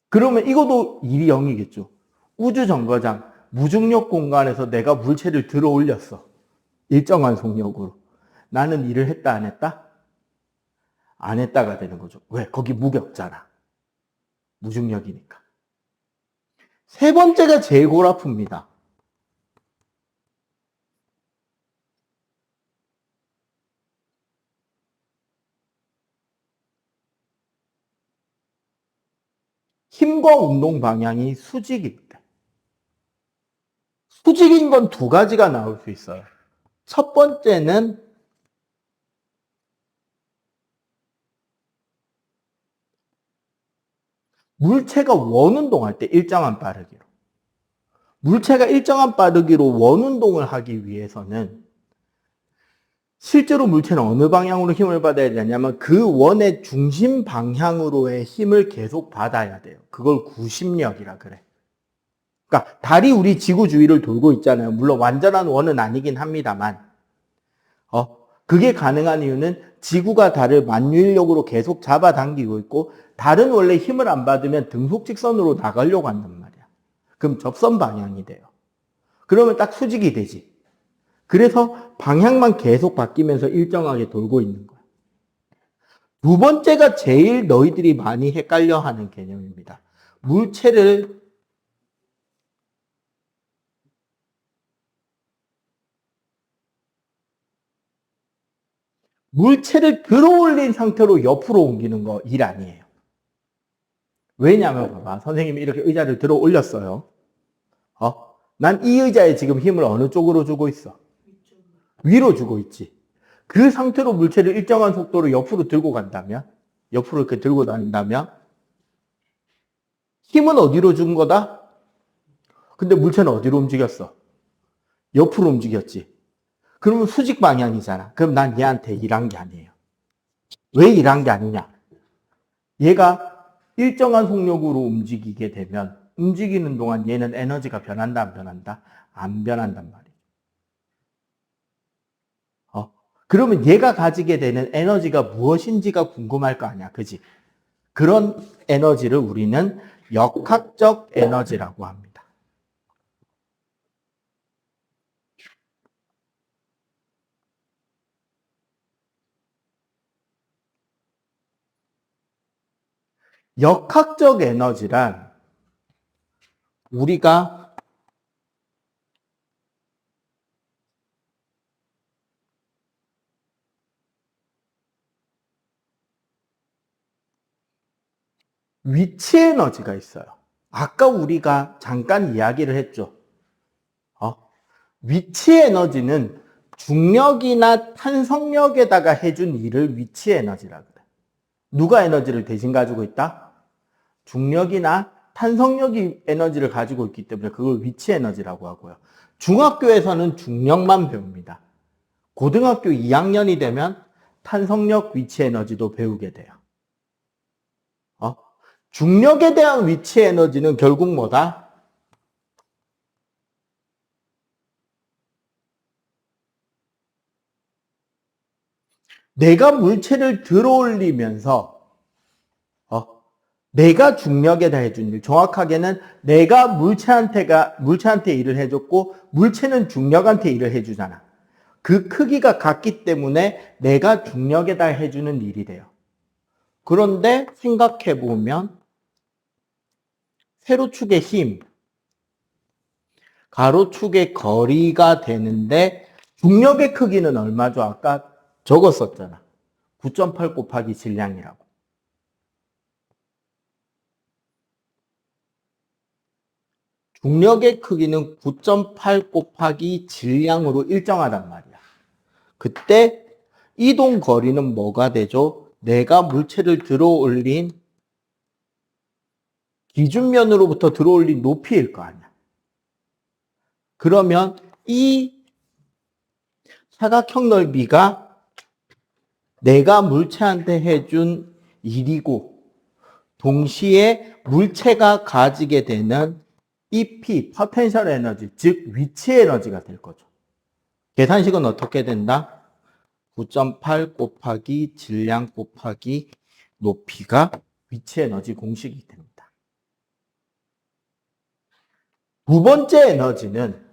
A: 그러면 이것도 일이 0이겠죠. 우주 정거장, 무중력 공간에서 내가 물체를 들어 올렸어. 일정한 속력으로. 나는 일을 했다, 안 했다? 안 했다가 되는 거죠. 왜? 거기 무게없잖아. 무중력이니까. 세 번째가 제일 골 아픕니다. 힘과 운동 방향이 수직일 때. 수직인 건 두 가지가 나올 수 있어요. 첫 번째는 물체가 원운동할 때 일정한 빠르기로. 물체가 일정한 빠르기로 원운동을 하기 위해서는 실제로 물체는 어느 방향으로 힘을 받아야 되냐면 그 원의 중심 방향으로의 힘을 계속 받아야 돼요. 그걸 구심력이라 그래. 그러니까 달이 우리 지구 주위를 돌고 있잖아요. 물론 완전한 원은 아니긴 합니다만 그게 가능한 이유는 지구가 달을 만유인력으로 계속 잡아당기고 있고 달은 원래 힘을 안 받으면 등속 직선으로 나가려고 한단 말이야. 그럼 접선 방향이 돼요. 그러면 딱 수직이 되지. 그래서 방향만 계속 바뀌면서 일정하게 돌고 있는 거야. 두 번째가 제일 너희들이 많이 헷갈려 하는 개념입니다. 물체를 들어올린 상태로 옆으로 옮기는 거 일 아니에요. 왜냐하면 봐봐. 선생님이 이렇게 의자를 들어 올렸어요. 난 이 의자에 지금 힘을 어느 쪽으로 주고 있어? 위로 주고 있지. 그 상태로 물체를 일정한 속도로 옆으로 들고 간다면, 옆으로 이렇게 들고 다닌다면, 힘은 어디로 준 거다? 근데 물체는 어디로 움직였어? 옆으로 움직였지. 그러면 수직 방향이잖아. 그럼 난 얘한테 일한 게 아니에요. 왜 일한 게 아니냐? 얘가 일정한 속력으로 움직이게 되면 움직이는 동안 얘는 에너지가 변한다, 안 변한다? 안 변한단 말이에요. 그러면 얘가 가지게 되는 에너지가 무엇인지가 궁금할 거 아니야. 그지? 그런 에너지를 우리는 역학적 에너지라고 합니다. 역학적 에너지란 우리가 위치 에너지가 있어요. 아까 우리가 잠깐 이야기를 했죠. 위치 에너지는 중력이나 탄성력에다가 해준 일을 위치 에너지라 그래. 누가 에너지를 대신 가지고 있다? 중력이나 탄성력이 에너지를 가지고 있기 때문에 그걸 위치 에너지라고 하고요. 중학교에서는 중력만 배웁니다. 고등학교 2학년이 되면 탄성력 위치 에너지도 배우게 돼요. 중력에 대한 위치 에너지는 결국 뭐다? 내가 물체를 들어 올리면서 내가 중력에다 해준 일, 정확하게는 내가 물체한테 일을 해줬고 물체는 중력한테 일을 해주잖아. 그 크기가 같기 때문에 내가 중력에다 해주는 일이 돼요. 그런데 생각해보면 세로축의 힘, 가로축의 거리가 되는데 중력의 크기는 얼마죠? 아까 적었었잖아. 9.8 곱하기 질량이라고. 중력의 크기는 9.8 곱하기 질량으로 일정하단 말이야. 그때 이동 거리는 뭐가 되죠? 내가 물체를 들어 올린 기준면으로부터 들어 올린 높이일 거 아니야. 그러면 이 사각형 넓이가 내가 물체한테 해준 일이고 동시에 물체가 가지게 되는 EP, 포텐셜 에너지, 즉 위치 에너지가 될 거죠. 계산식은 어떻게 된다? 9.8 곱하기 질량 곱하기 높이가 위치 에너지 공식이 됩니다. 두 번째 에너지는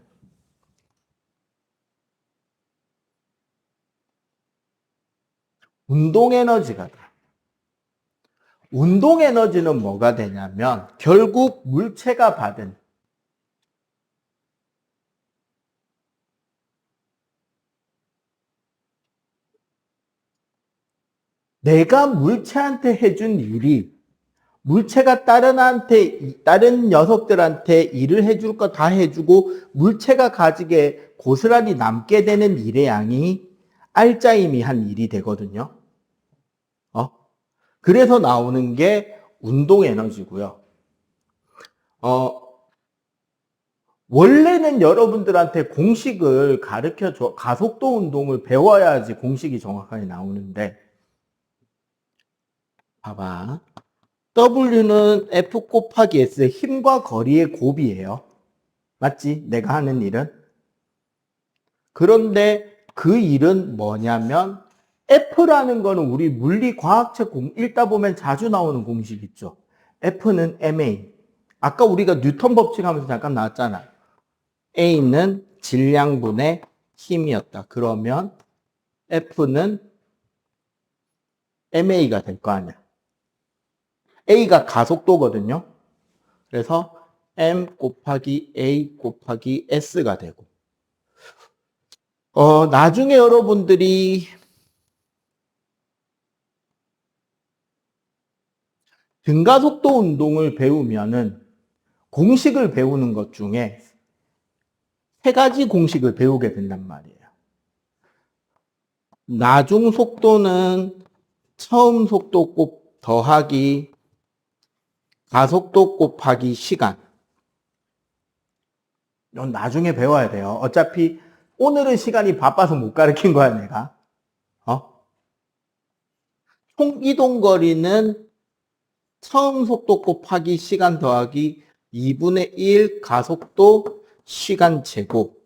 A: 운동 에너지가 돼. 운동 에너지는 뭐가 되냐면 결국 물체가 받은 내가 물체한테 해준 일이 물체가 다른 녀석들한테 일을 해줄 거 다 해주고 물체가 가지게 고스란히 남게 되는 일의 양이 알짜임이 한 일이 되거든요. 그래서 나오는 게 운동 에너지고요. 원래는 여러분들한테 공식을 가르쳐줘, 가속도 운동을 배워야지 공식이 정확하게 나오는데, 봐봐. W는 F 곱하기 S, 힘과 거리의 곱이에요. 맞지? 내가 하는 일은. 그런데 그 일은 뭐냐면, F라는 거는 우리 물리과학책 읽다 보면 자주 나오는 공식 있죠. F는 ma. 아까 우리가 뉴턴 법칙 하면서 잠깐 나왔잖아. A는 질량분의 힘이었다. 그러면 F는 ma가 될 거 아니야. A가 가속도거든요. 그래서 m 곱하기 a 곱하기 s가 되고 나중에 여러분들이 등가속도 운동을 배우면은 공식을 배우는 것 중에 세 가지 공식을 배우게 된단 말이에요. 나중 속도는 처음 속도 곱 더하기 가속도 곱하기 시간. 이건 나중에 배워야 돼요. 어차피 오늘은 시간이 바빠서 못 가르친 거야, 내가. 총 이동 거리는 처음 속도 곱하기 시간 더하기 2분의 1 가속도 시간 제곱.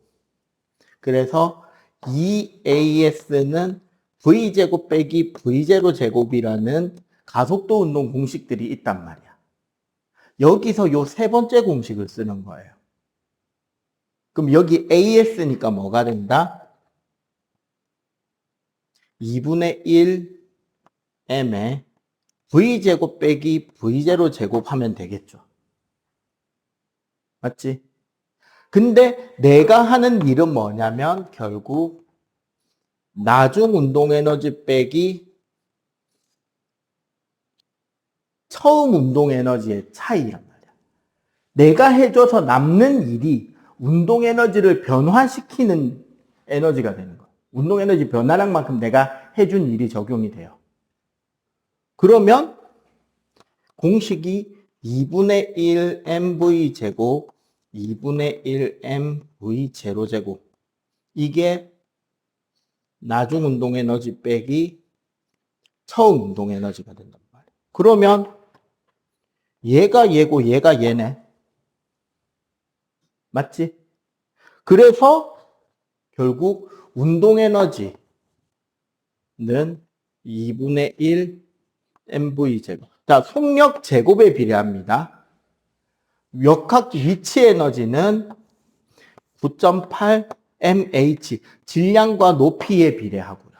A: 그래서 2AS는 V제곱 빼기 V0 제곱이라는 가속도 운동 공식들이 있단 말이야. 여기서 요 세 번째 공식을 쓰는 거예요. 그럼 여기 AS니까 뭐가 된다? 2분의 1 M에 V제곱 빼기 V0 제곱하면 되겠죠. 맞지? 근데 내가 하는 일은 뭐냐면 결국 나중 운동 에너지 빼기 처음 운동 에너지의 차이란 말이야. 내가 해줘서 남는 일이 운동 에너지를 변화시키는 에너지가 되는 거야. 운동 에너지 변화량만큼 내가 해준 일이 적용이 돼요. 그러면 공식이 2분의 1 mv 제곱 2분의 1 mv 제로 제곱 이게 나중 운동 에너지 빼기 처음 운동 에너지가 된단 말이에요. 그러면 얘가 얘고 얘가 얘네. 맞지? 그래서 결국 운동 에너지는 2분의 1 mv 제곱. 자, 속력 제곱에 비례합니다. 역학 위치 에너지는 9.8 mh, 질량과 높이에 비례하고요.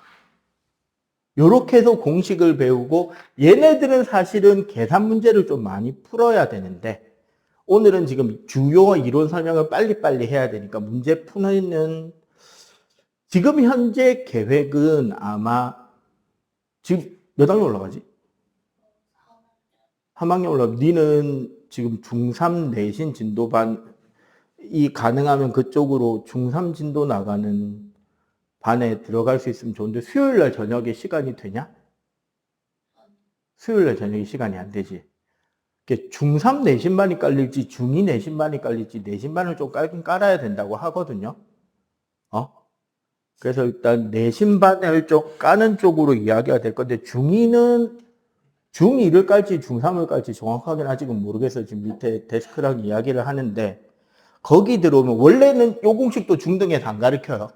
A: 이렇게 해서 공식을 배우고 얘네들은 사실은 계산 문제를 좀 많이 풀어야 되는데 오늘은 지금 주요 이론 설명을 빨리빨리 해야 되니까 문제 푸는 지금 현재 계획은 아마 지금 몇 학년 올라가지? 3학년 올라가. 니는 지금 중3 내신 진도반이 가능하면 그쪽으로 중3 진도 나가는 반에 들어갈 수 있으면 좋은데 수요일 날 저녁에 시간이 되냐? 수요일 날 저녁에 시간이 안 되지. 중3 내신반이 깔릴지 중2 내신반이 깔릴지 내신반을 좀 깔긴 깔아야 된다고 하거든요. 그래서 일단 내신반을 좀 까는 쪽으로 이야기가 될 건데 중2를 깔지 중3을 깔지 정확하게는 아직은 모르겠어요. 지금 밑에 데스크랑 이야기를 하는데 거기 들어오면 원래는 요 공식도 중등에서 안 가르쳐요.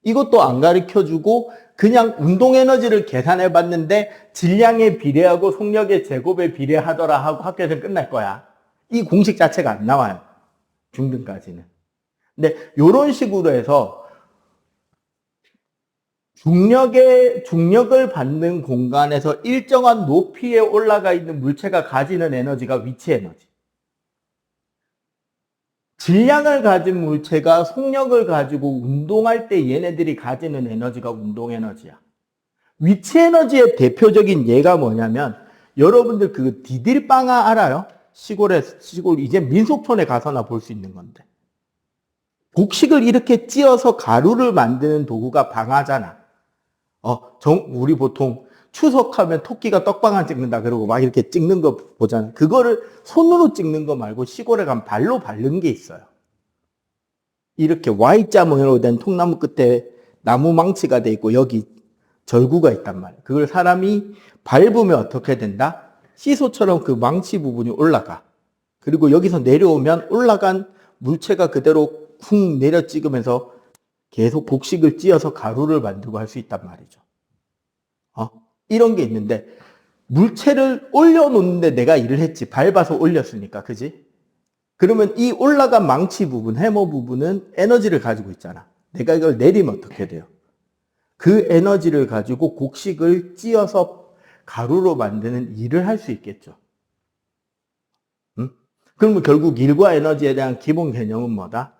A: 이것도 안 가르쳐주고 그냥 운동에너지를 계산해 봤는데 질량에 비례하고 속력의 제곱에 비례하더라 하고 학교에서 끝날 거야. 이 공식 자체가 안 나와요. 중등까지는. 근데 이런 식으로 해서 중력을 받는 공간에서 일정한 높이에 올라가 있는 물체가 가지는 에너지가 위치 에너지. 질량을 가진 물체가 속력을 가지고 운동할 때 얘네들이 가지는 에너지가 운동 에너지야. 위치 에너지의 대표적인 예가 뭐냐면 여러분들 그 디딜방아 알아요? 시골 이제 민속촌에 가서나 볼 수 있는 건데. 곡식을 이렇게 찧어서 가루를 만드는 도구가 방아잖아. 우리 보통 추석하면 토끼가 떡방아 찍는다 그러고 막 이렇게 찍는 거 보잖아. 그거를 손으로 찍는 거 말고 시골에 가면 발로 밟는 게 있어요. 이렇게 Y자 모양으로 된 통나무 끝에 나무 망치가 돼 있고 여기 절구가 있단 말이에요. 그걸 사람이 밟으면 어떻게 된다? 시소처럼 그 망치 부분이 올라가. 그리고 여기서 내려오면 올라간 물체가 그대로 쿵 내려 찍으면서 계속 곡식을 찧어서 가루를 만들고 할 수 있단 말이죠. 이런 게 있는데 물체를 올려놓는데 내가 일을 했지. 밟아서 올렸으니까. 그지? 그러면 이 올라간 망치 부분, 해머 부분은 에너지를 가지고 있잖아. 내가 이걸 내리면 어떻게 돼요? 그 에너지를 가지고 곡식을 찧어서 가루로 만드는 일을 할 수 있겠죠. 그러면 결국 일과 에너지에 대한 기본 개념은 뭐다?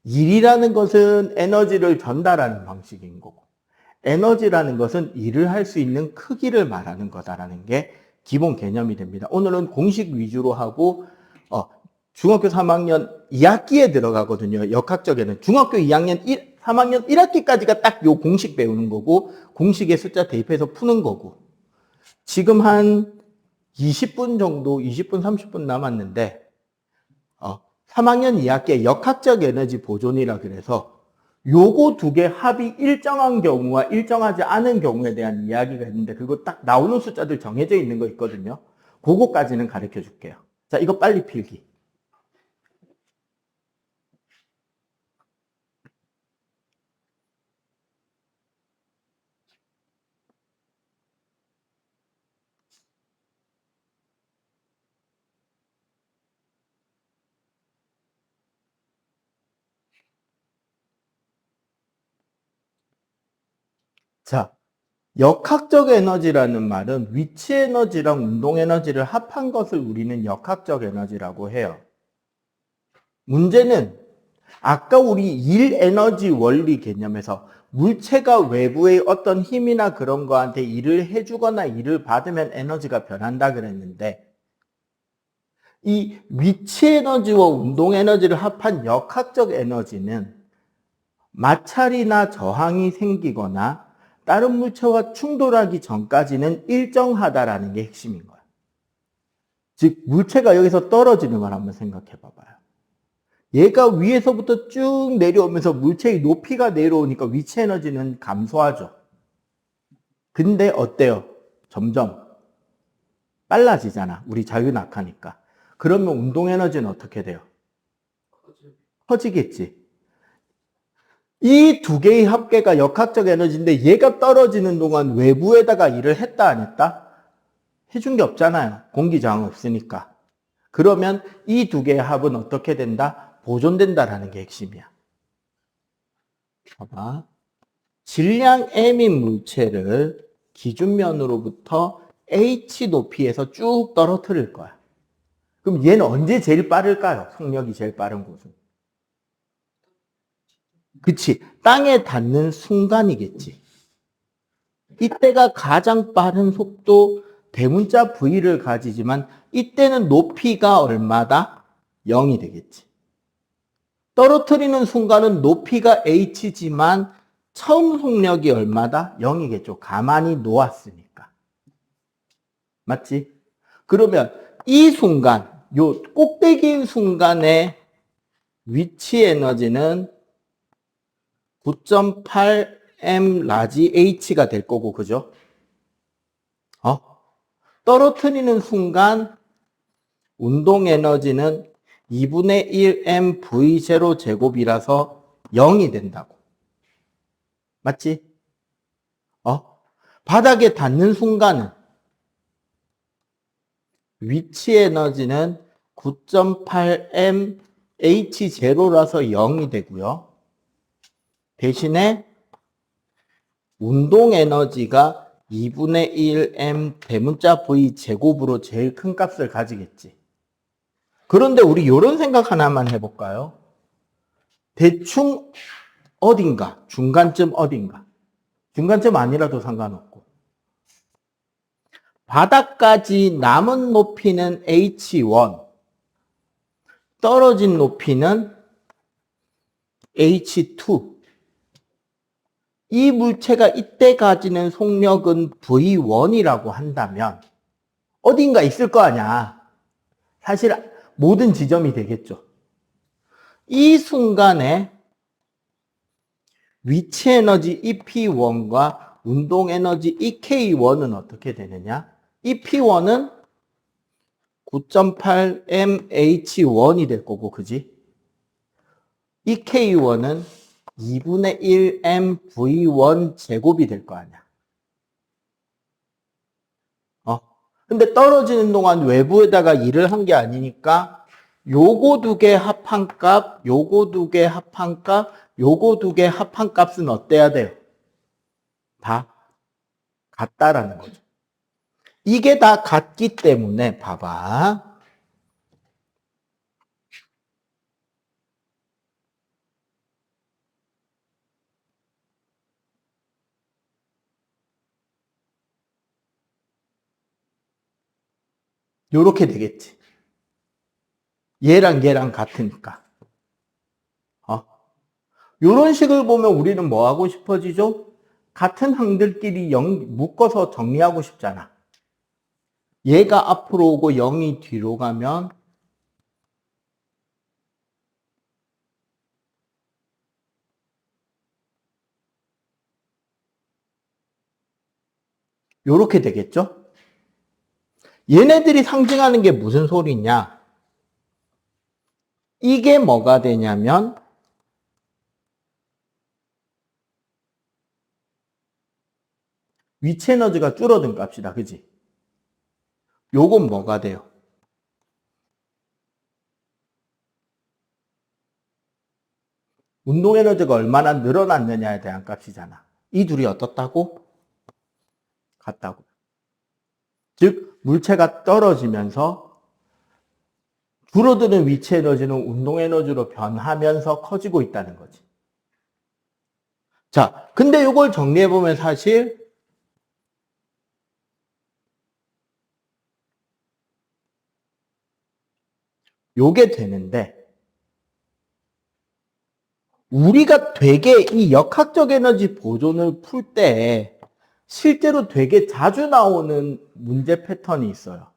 A: 일이라는 것은 에너지를 전달하는 방식인 거고 에너지라는 것은 일을 할 수 있는 크기를 말하는 거다라는 게 기본 개념이 됩니다. 오늘은 공식 위주로 하고 중학교 3학년 2학기에 들어가거든요. 역학적에는 중학교 2학년 3학년 1학기까지가 딱 요 공식 배우는 거고 공식에 숫자 대입해서 푸는 거고 지금 한 20분 정도 20분 30분 남았는데 3학년 2학기에 역학적 에너지 보존이라 그래서 요거 두 개 합이 일정한 경우와 일정하지 않은 경우에 대한 이야기가 있는데 그거 딱 나오는 숫자들 정해져 있는 거 있거든요. 그거까지는 가르쳐 줄게요. 자, 이거 빨리 필기. 자, 역학적 에너지라는 말은 위치 에너지랑 운동 에너지를 합한 것을 우리는 역학적 에너지라고 해요. 문제는 아까 우리 일 에너지 원리 개념에서 물체가 외부의 어떤 힘이나 그런 거한테 일을 해주거나 일을 받으면 에너지가 변한다 그랬는데 이 위치 에너지와 운동 에너지를 합한 역학적 에너지는 마찰이나 저항이 생기거나 다른 물체와 충돌하기 전까지는 일정하다라는 게 핵심인 거야. 즉 물체가 여기서 떨어지는 걸 한번 생각해 봐봐요. 얘가 위에서부터 쭉 내려오면서 물체의 높이가 내려오니까 위치 에너지는 감소하죠. 근데 어때요? 점점 빨라지잖아. 우리 자유낙하니까. 그러면 운동 에너지는 어떻게 돼요? 커지겠지. 이 두 개의 합계가 역학적 에너지인데 얘가 떨어지는 동안 외부에다가 일을 했다 안 했다? 해준 게 없잖아요. 공기 저항 없으니까. 그러면 이 두 개의 합은 어떻게 된다? 보존된다라는 게 핵심이야. 봐봐. 질량 M인 물체를 기준면으로부터 H 높이에서 쭉 떨어뜨릴 거야. 그럼 얘는 언제 제일 빠를까요? 속력이 제일 빠른 곳은. 그치. 땅에 닿는 순간이겠지. 이때가 가장 빠른 속도 대문자 V를 가지지만 이때는 높이가 얼마다? 0이 되겠지. 떨어뜨리는 순간은 높이가 h지만 처음 속력이 얼마다? 0이겠죠. 가만히 놓았으니까. 맞지? 그러면 이 순간, 요 꼭대기인 순간의 위치 에너지는 9.8m 라지 h가 될 거고, 그죠? 떨어뜨리는 순간 운동 에너지는 2분의 1m v0 제곱이라서 0이 된다고. 맞지? 바닥에 닿는 순간은 위치 에너지는 9.8m h0라서 0이 되고요. 대신에 운동 에너지가 2분의 1m 대문자 v 제곱으로 제일 큰 값을 가지겠지. 그런데 우리 이런 생각 하나만 해볼까요? 대충 어딘가, 중간쯤 어딘가. 중간쯤 아니라도 상관없고. 바닥까지 남은 높이는 h1, 떨어진 높이는 h2. 이 물체가 이때 가지는 속력은 v1이라고 한다면 어딘가 있을 거 아니야. 사실 모든 지점이 되겠죠. 이 순간에 위치 에너지 EP1과 운동 에너지 EK1은 어떻게 되느냐? EP1은 9.8mH1이 될 거고, 그지? EK1은 2분의 1mV1 제곱이 될 거 아니야. 근데 떨어지는 동안 외부에다가 일을 한 게 아니니까 요거 두 개 합한 값, 요거 두 개 합한 값, 요거 두 개 합한 값은 어때야 돼요? 다 같다라는 거죠. 이게 다 같기 때문에 봐봐. 요렇게 되겠지. 얘랑 얘랑 같으니까. 요런 식을 보면 우리는 뭐 하고 싶어지죠? 같은 항들끼리 묶어서 정리하고 싶잖아. 얘가 앞으로 오고 0이 뒤로 가면 요렇게 되겠죠? 얘네들이 상징하는 게 무슨 소리냐? 이게 뭐가 되냐면 위치 에너지가 줄어든 값이다. 그지? 요건 뭐가 돼요? 운동 에너지가 얼마나 늘어났느냐에 대한 값이잖아. 이 둘이 어떻다고? 같다고. 즉 물체가 떨어지면서 줄어드는 위치 에너지는 운동 에너지로 변하면서 커지고 있다는 거지. 자, 근데 이걸 정리해보면 사실 요게 되는데 우리가 되게 이 역학적 에너지 보존을 풀 때 실제로 되게 자주 나오는 문제 패턴이 있어요.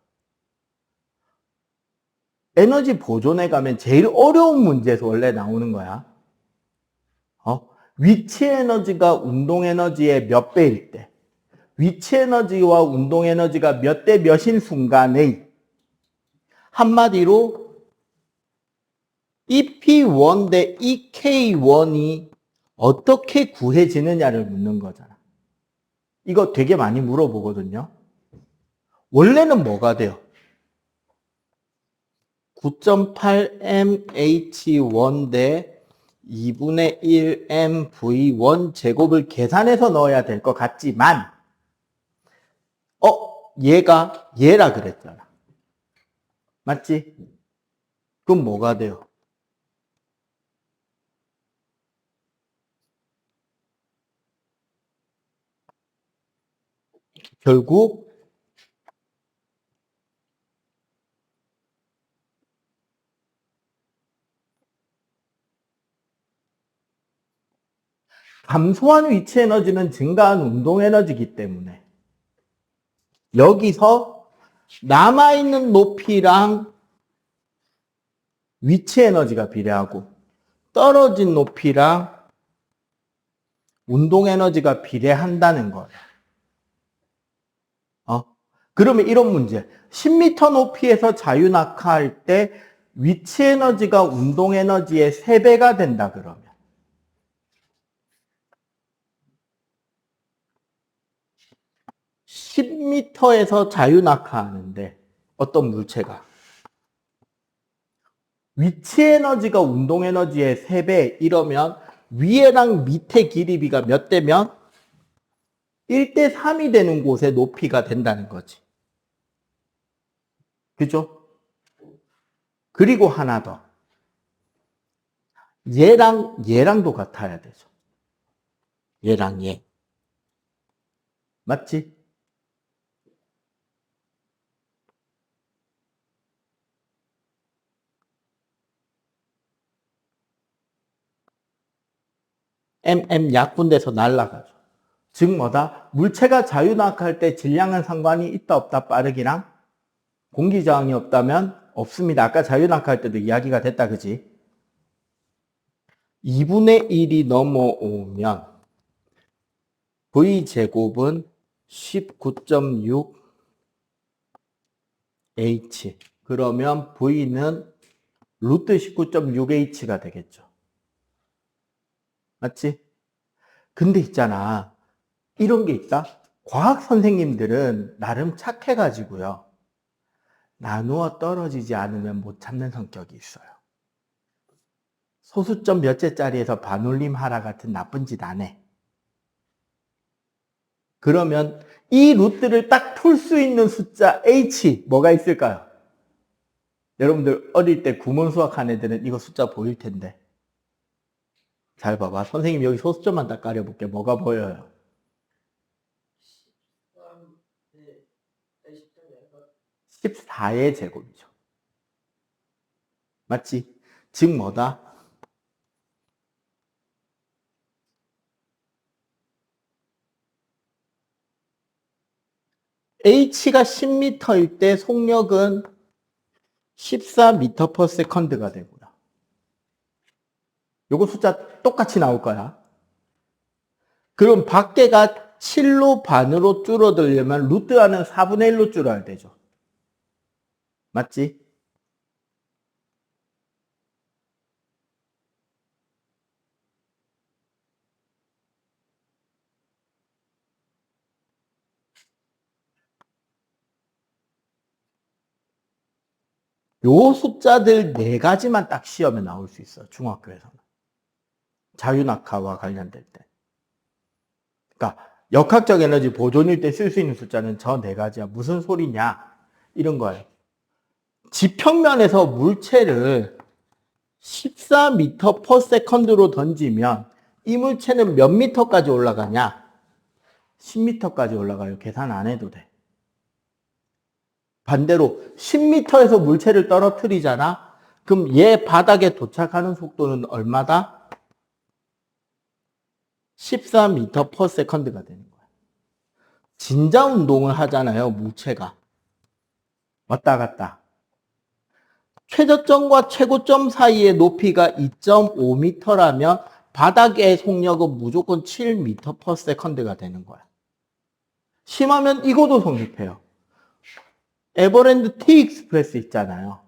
A: 에너지 보존에 가면 제일 어려운 문제에서 원래 나오는 거야. 위치 에너지가 운동 에너지의 몇 배일 때, 위치 에너지와 운동 에너지가 몇 대 몇인 순간의 한마디로 EP1 대 EK1이 어떻게 구해지느냐를 묻는 거잖아. 이거 되게 많이 물어보거든요. 원래는 뭐가 돼요? 9.8mH1 대 2분의 1mV1 제곱을 계산해서 넣어야 될 것 같지만 얘가 얘라 그랬잖아. 맞지? 그럼 뭐가 돼요? 결국 감소한 위치 에너지는 증가한 운동 에너지이기 때문에 여기서 남아있는 높이랑 위치 에너지가 비례하고 떨어진 높이랑 운동 에너지가 비례한다는 거예요. 그러면 이런 문제. 10m 높이에서 자유낙하할 때 위치 에너지가 운동 에너지의 3배가 된다 그러면 10m에서 자유낙하하는데 어떤 물체가 위치 에너지가 운동 에너지의 3배 이러면 위에랑 밑에 길이비가 몇 대면 1대 3이 되는 곳의 높이가 된다는 거지. 그죠? 그리고 하나 더. 얘랑도 같아야 되죠. 얘랑 얘. 맞지? 약분돼서 날아가죠. 즉 뭐다? 물체가 자유낙하할 때 질량은 상관이 있다 없다 빠르기랑 공기저항이 없다면 없습니다. 아까 자유낙하할 때도 이야기가 됐다 그지? 2분의 1이 넘어오면 V제곱은 19.6 H 그러면 V는 루트 19.6H가 되겠죠. 맞지? 근데 있잖아. 이런 게 있다. 과학 선생님들은 나름 착해가지고요. 나누어 떨어지지 않으면 못 참는 성격이 있어요. 소수점 몇째짜리에서 반올림 하라 같은 나쁜 짓 안 해. 그러면 이 루트를 딱 풀 수 있는 숫자 H 뭐가 있을까요? 여러분들 어릴 때 구몬 수학한 애들은 이거 숫자 보일 텐데. 잘 봐봐. 선생님 여기 소수점만 딱 가려볼게. 뭐가 보여요? 14의 제곱이죠. 맞지? 즉 뭐다? H가 10m일 때 속력은 14m/s가 되고요. 요거 숫자 똑같이 나올 거야. 그럼 밖에가 7로 반으로 줄어들려면 루트 안은 4분의 1로 줄어야 되죠. 맞지? 요 숫자들 4가지만 딱 시험에 나올 수 있어요. 중학교에서는. 자유낙하와 관련될 때. 그러니까 역학적 에너지 보존일 때 쓸 수 있는 숫자는 저 4가지야. 무슨 소리냐? 이런 거예요. 지평면에서 물체를 14m/s로 던지면 이 물체는 몇 미터까지 올라가냐? 10m까지 올라가요. 계산 안 해도 돼. 반대로 10m에서 물체를 떨어뜨리잖아? 그럼 얘 바닥에 도착하는 속도는 얼마다? 14m/s가 되는 거야. 진자 운동을 하잖아요, 물체가. 왔다 갔다. 최저점과 최고점 사이의 높이가 2.5m라면 바닥의 속력은 무조건 7m/s가 되는 거야. 심하면 이거도 성립해요. 에버랜드 T 익스프레스 있잖아요.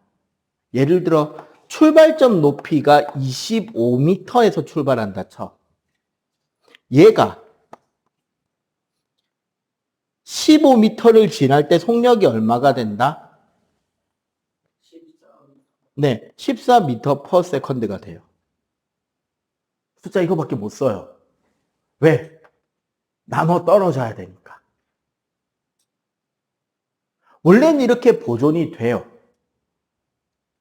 A: 예를 들어 출발점 높이가 25m에서 출발한다 쳐. 얘가 15m를 지날 때 속력이 얼마가 된다? 네, 14m/s가 돼요. 숫자 이거밖에 못 써요. 왜? 나눠 떨어져야 되니까. 원래는 이렇게 보존이 돼요.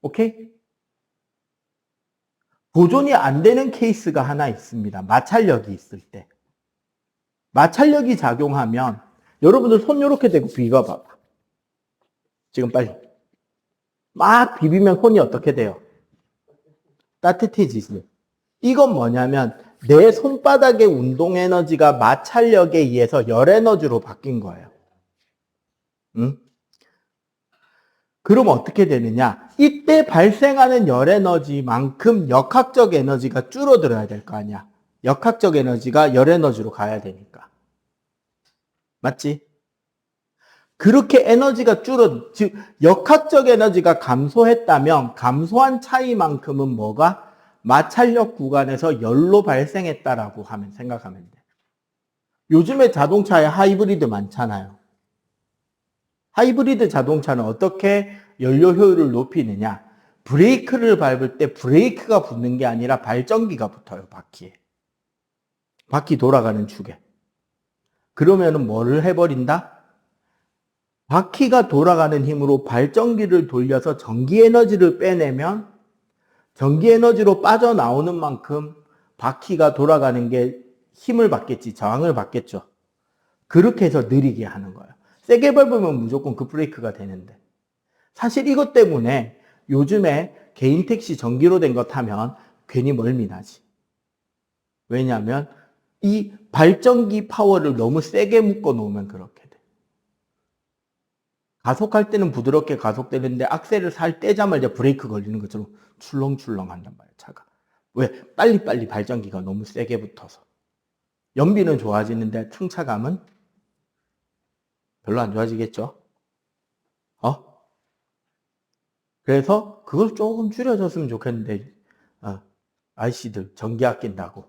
A: 오케이? 보존이 안 되는 케이스가 하나 있습니다. 마찰력이 있을 때. 마찰력이 작용하면 여러분들 손 이렇게 대고 비벼봐봐. 지금 빨리. 막 비비면 손이 어떻게 돼요? 따뜻해지지. 이건 뭐냐면 내 손바닥의 운동 에너지가 마찰력에 의해서 열 에너지로 바뀐 거예요. 응? 그럼 어떻게 되느냐? 이때 발생하는 열 에너지만큼 역학적 에너지가 줄어들어야 될 거 아니야. 역학적 에너지가 열 에너지로 가야 되니까. 맞지? 그렇게 에너지가 즉 역학적 에너지가 감소했다면 감소한 차이만큼은 뭐가 마찰력 구간에서 열로 발생했다라고 하면 생각하면 돼. 요즘에 자동차에 하이브리드 많잖아요. 하이브리드 자동차는 어떻게 연료 효율을 높이느냐? 브레이크를 밟을 때 브레이크가 붙는 게 아니라 발전기가 붙어요, 바퀴에. 바퀴 돌아가는 축에. 그러면은 뭐를 해버린다? 바퀴가 돌아가는 힘으로 발전기를 돌려서 전기 에너지를 빼내면 전기 에너지로 빠져나오는 만큼 바퀴가 돌아가는 게 힘을 받겠지, 저항을 받겠죠. 그렇게 해서 느리게 하는 거예요. 세게 밟으면 무조건 그 브레이크가 되는데. 사실 이것 때문에 요즘에 개인 택시 전기로 된 거 타면 괜히 멀미 나지. 왜냐하면 이 발전기 파워를 너무 세게 묶어 놓으면 그렇게 돼. 가속할 때는 부드럽게 가속되는데 악셀을 살 떼자마자 브레이크 걸리는 것처럼 출렁출렁 한단 말이야, 차가. 왜? 빨리빨리 발전기가 너무 세게 붙어서. 연비는 좋아지는데 승차감은 별로 안 좋아지겠죠? 그래서 그걸 조금 줄여줬으면 좋겠는데, 아이씨들 전기 아낀다고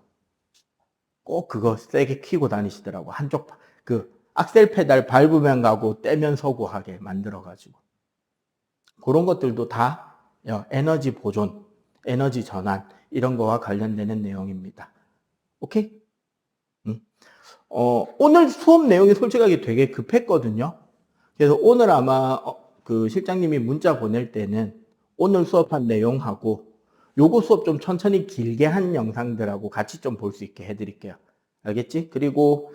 A: 꼭 그거 세게 키고 다니시더라고. 한쪽, 악셀 페달 밟으면 가고 떼면 서고 하게 만들어가지고. 그런 것들도 다 에너지 보존, 에너지 전환, 이런 거와 관련되는 내용입니다. 오케이? 오늘 수업 내용이 솔직하게 되게 급했거든요. 그래서 오늘 아마 그 실장님이 문자 보낼 때는 오늘 수업한 내용하고 요거 수업 좀 천천히 길게 한 영상들하고 같이 좀 볼 수 있게 해드릴게요. 알겠지? 그리고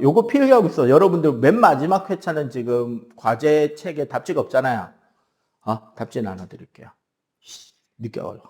A: 요거 필요하고 있어. 여러분들 맨 마지막 회차는 지금 과제 책에 답지가 없잖아요. 답지 나눠드릴게요. 늦게 와요.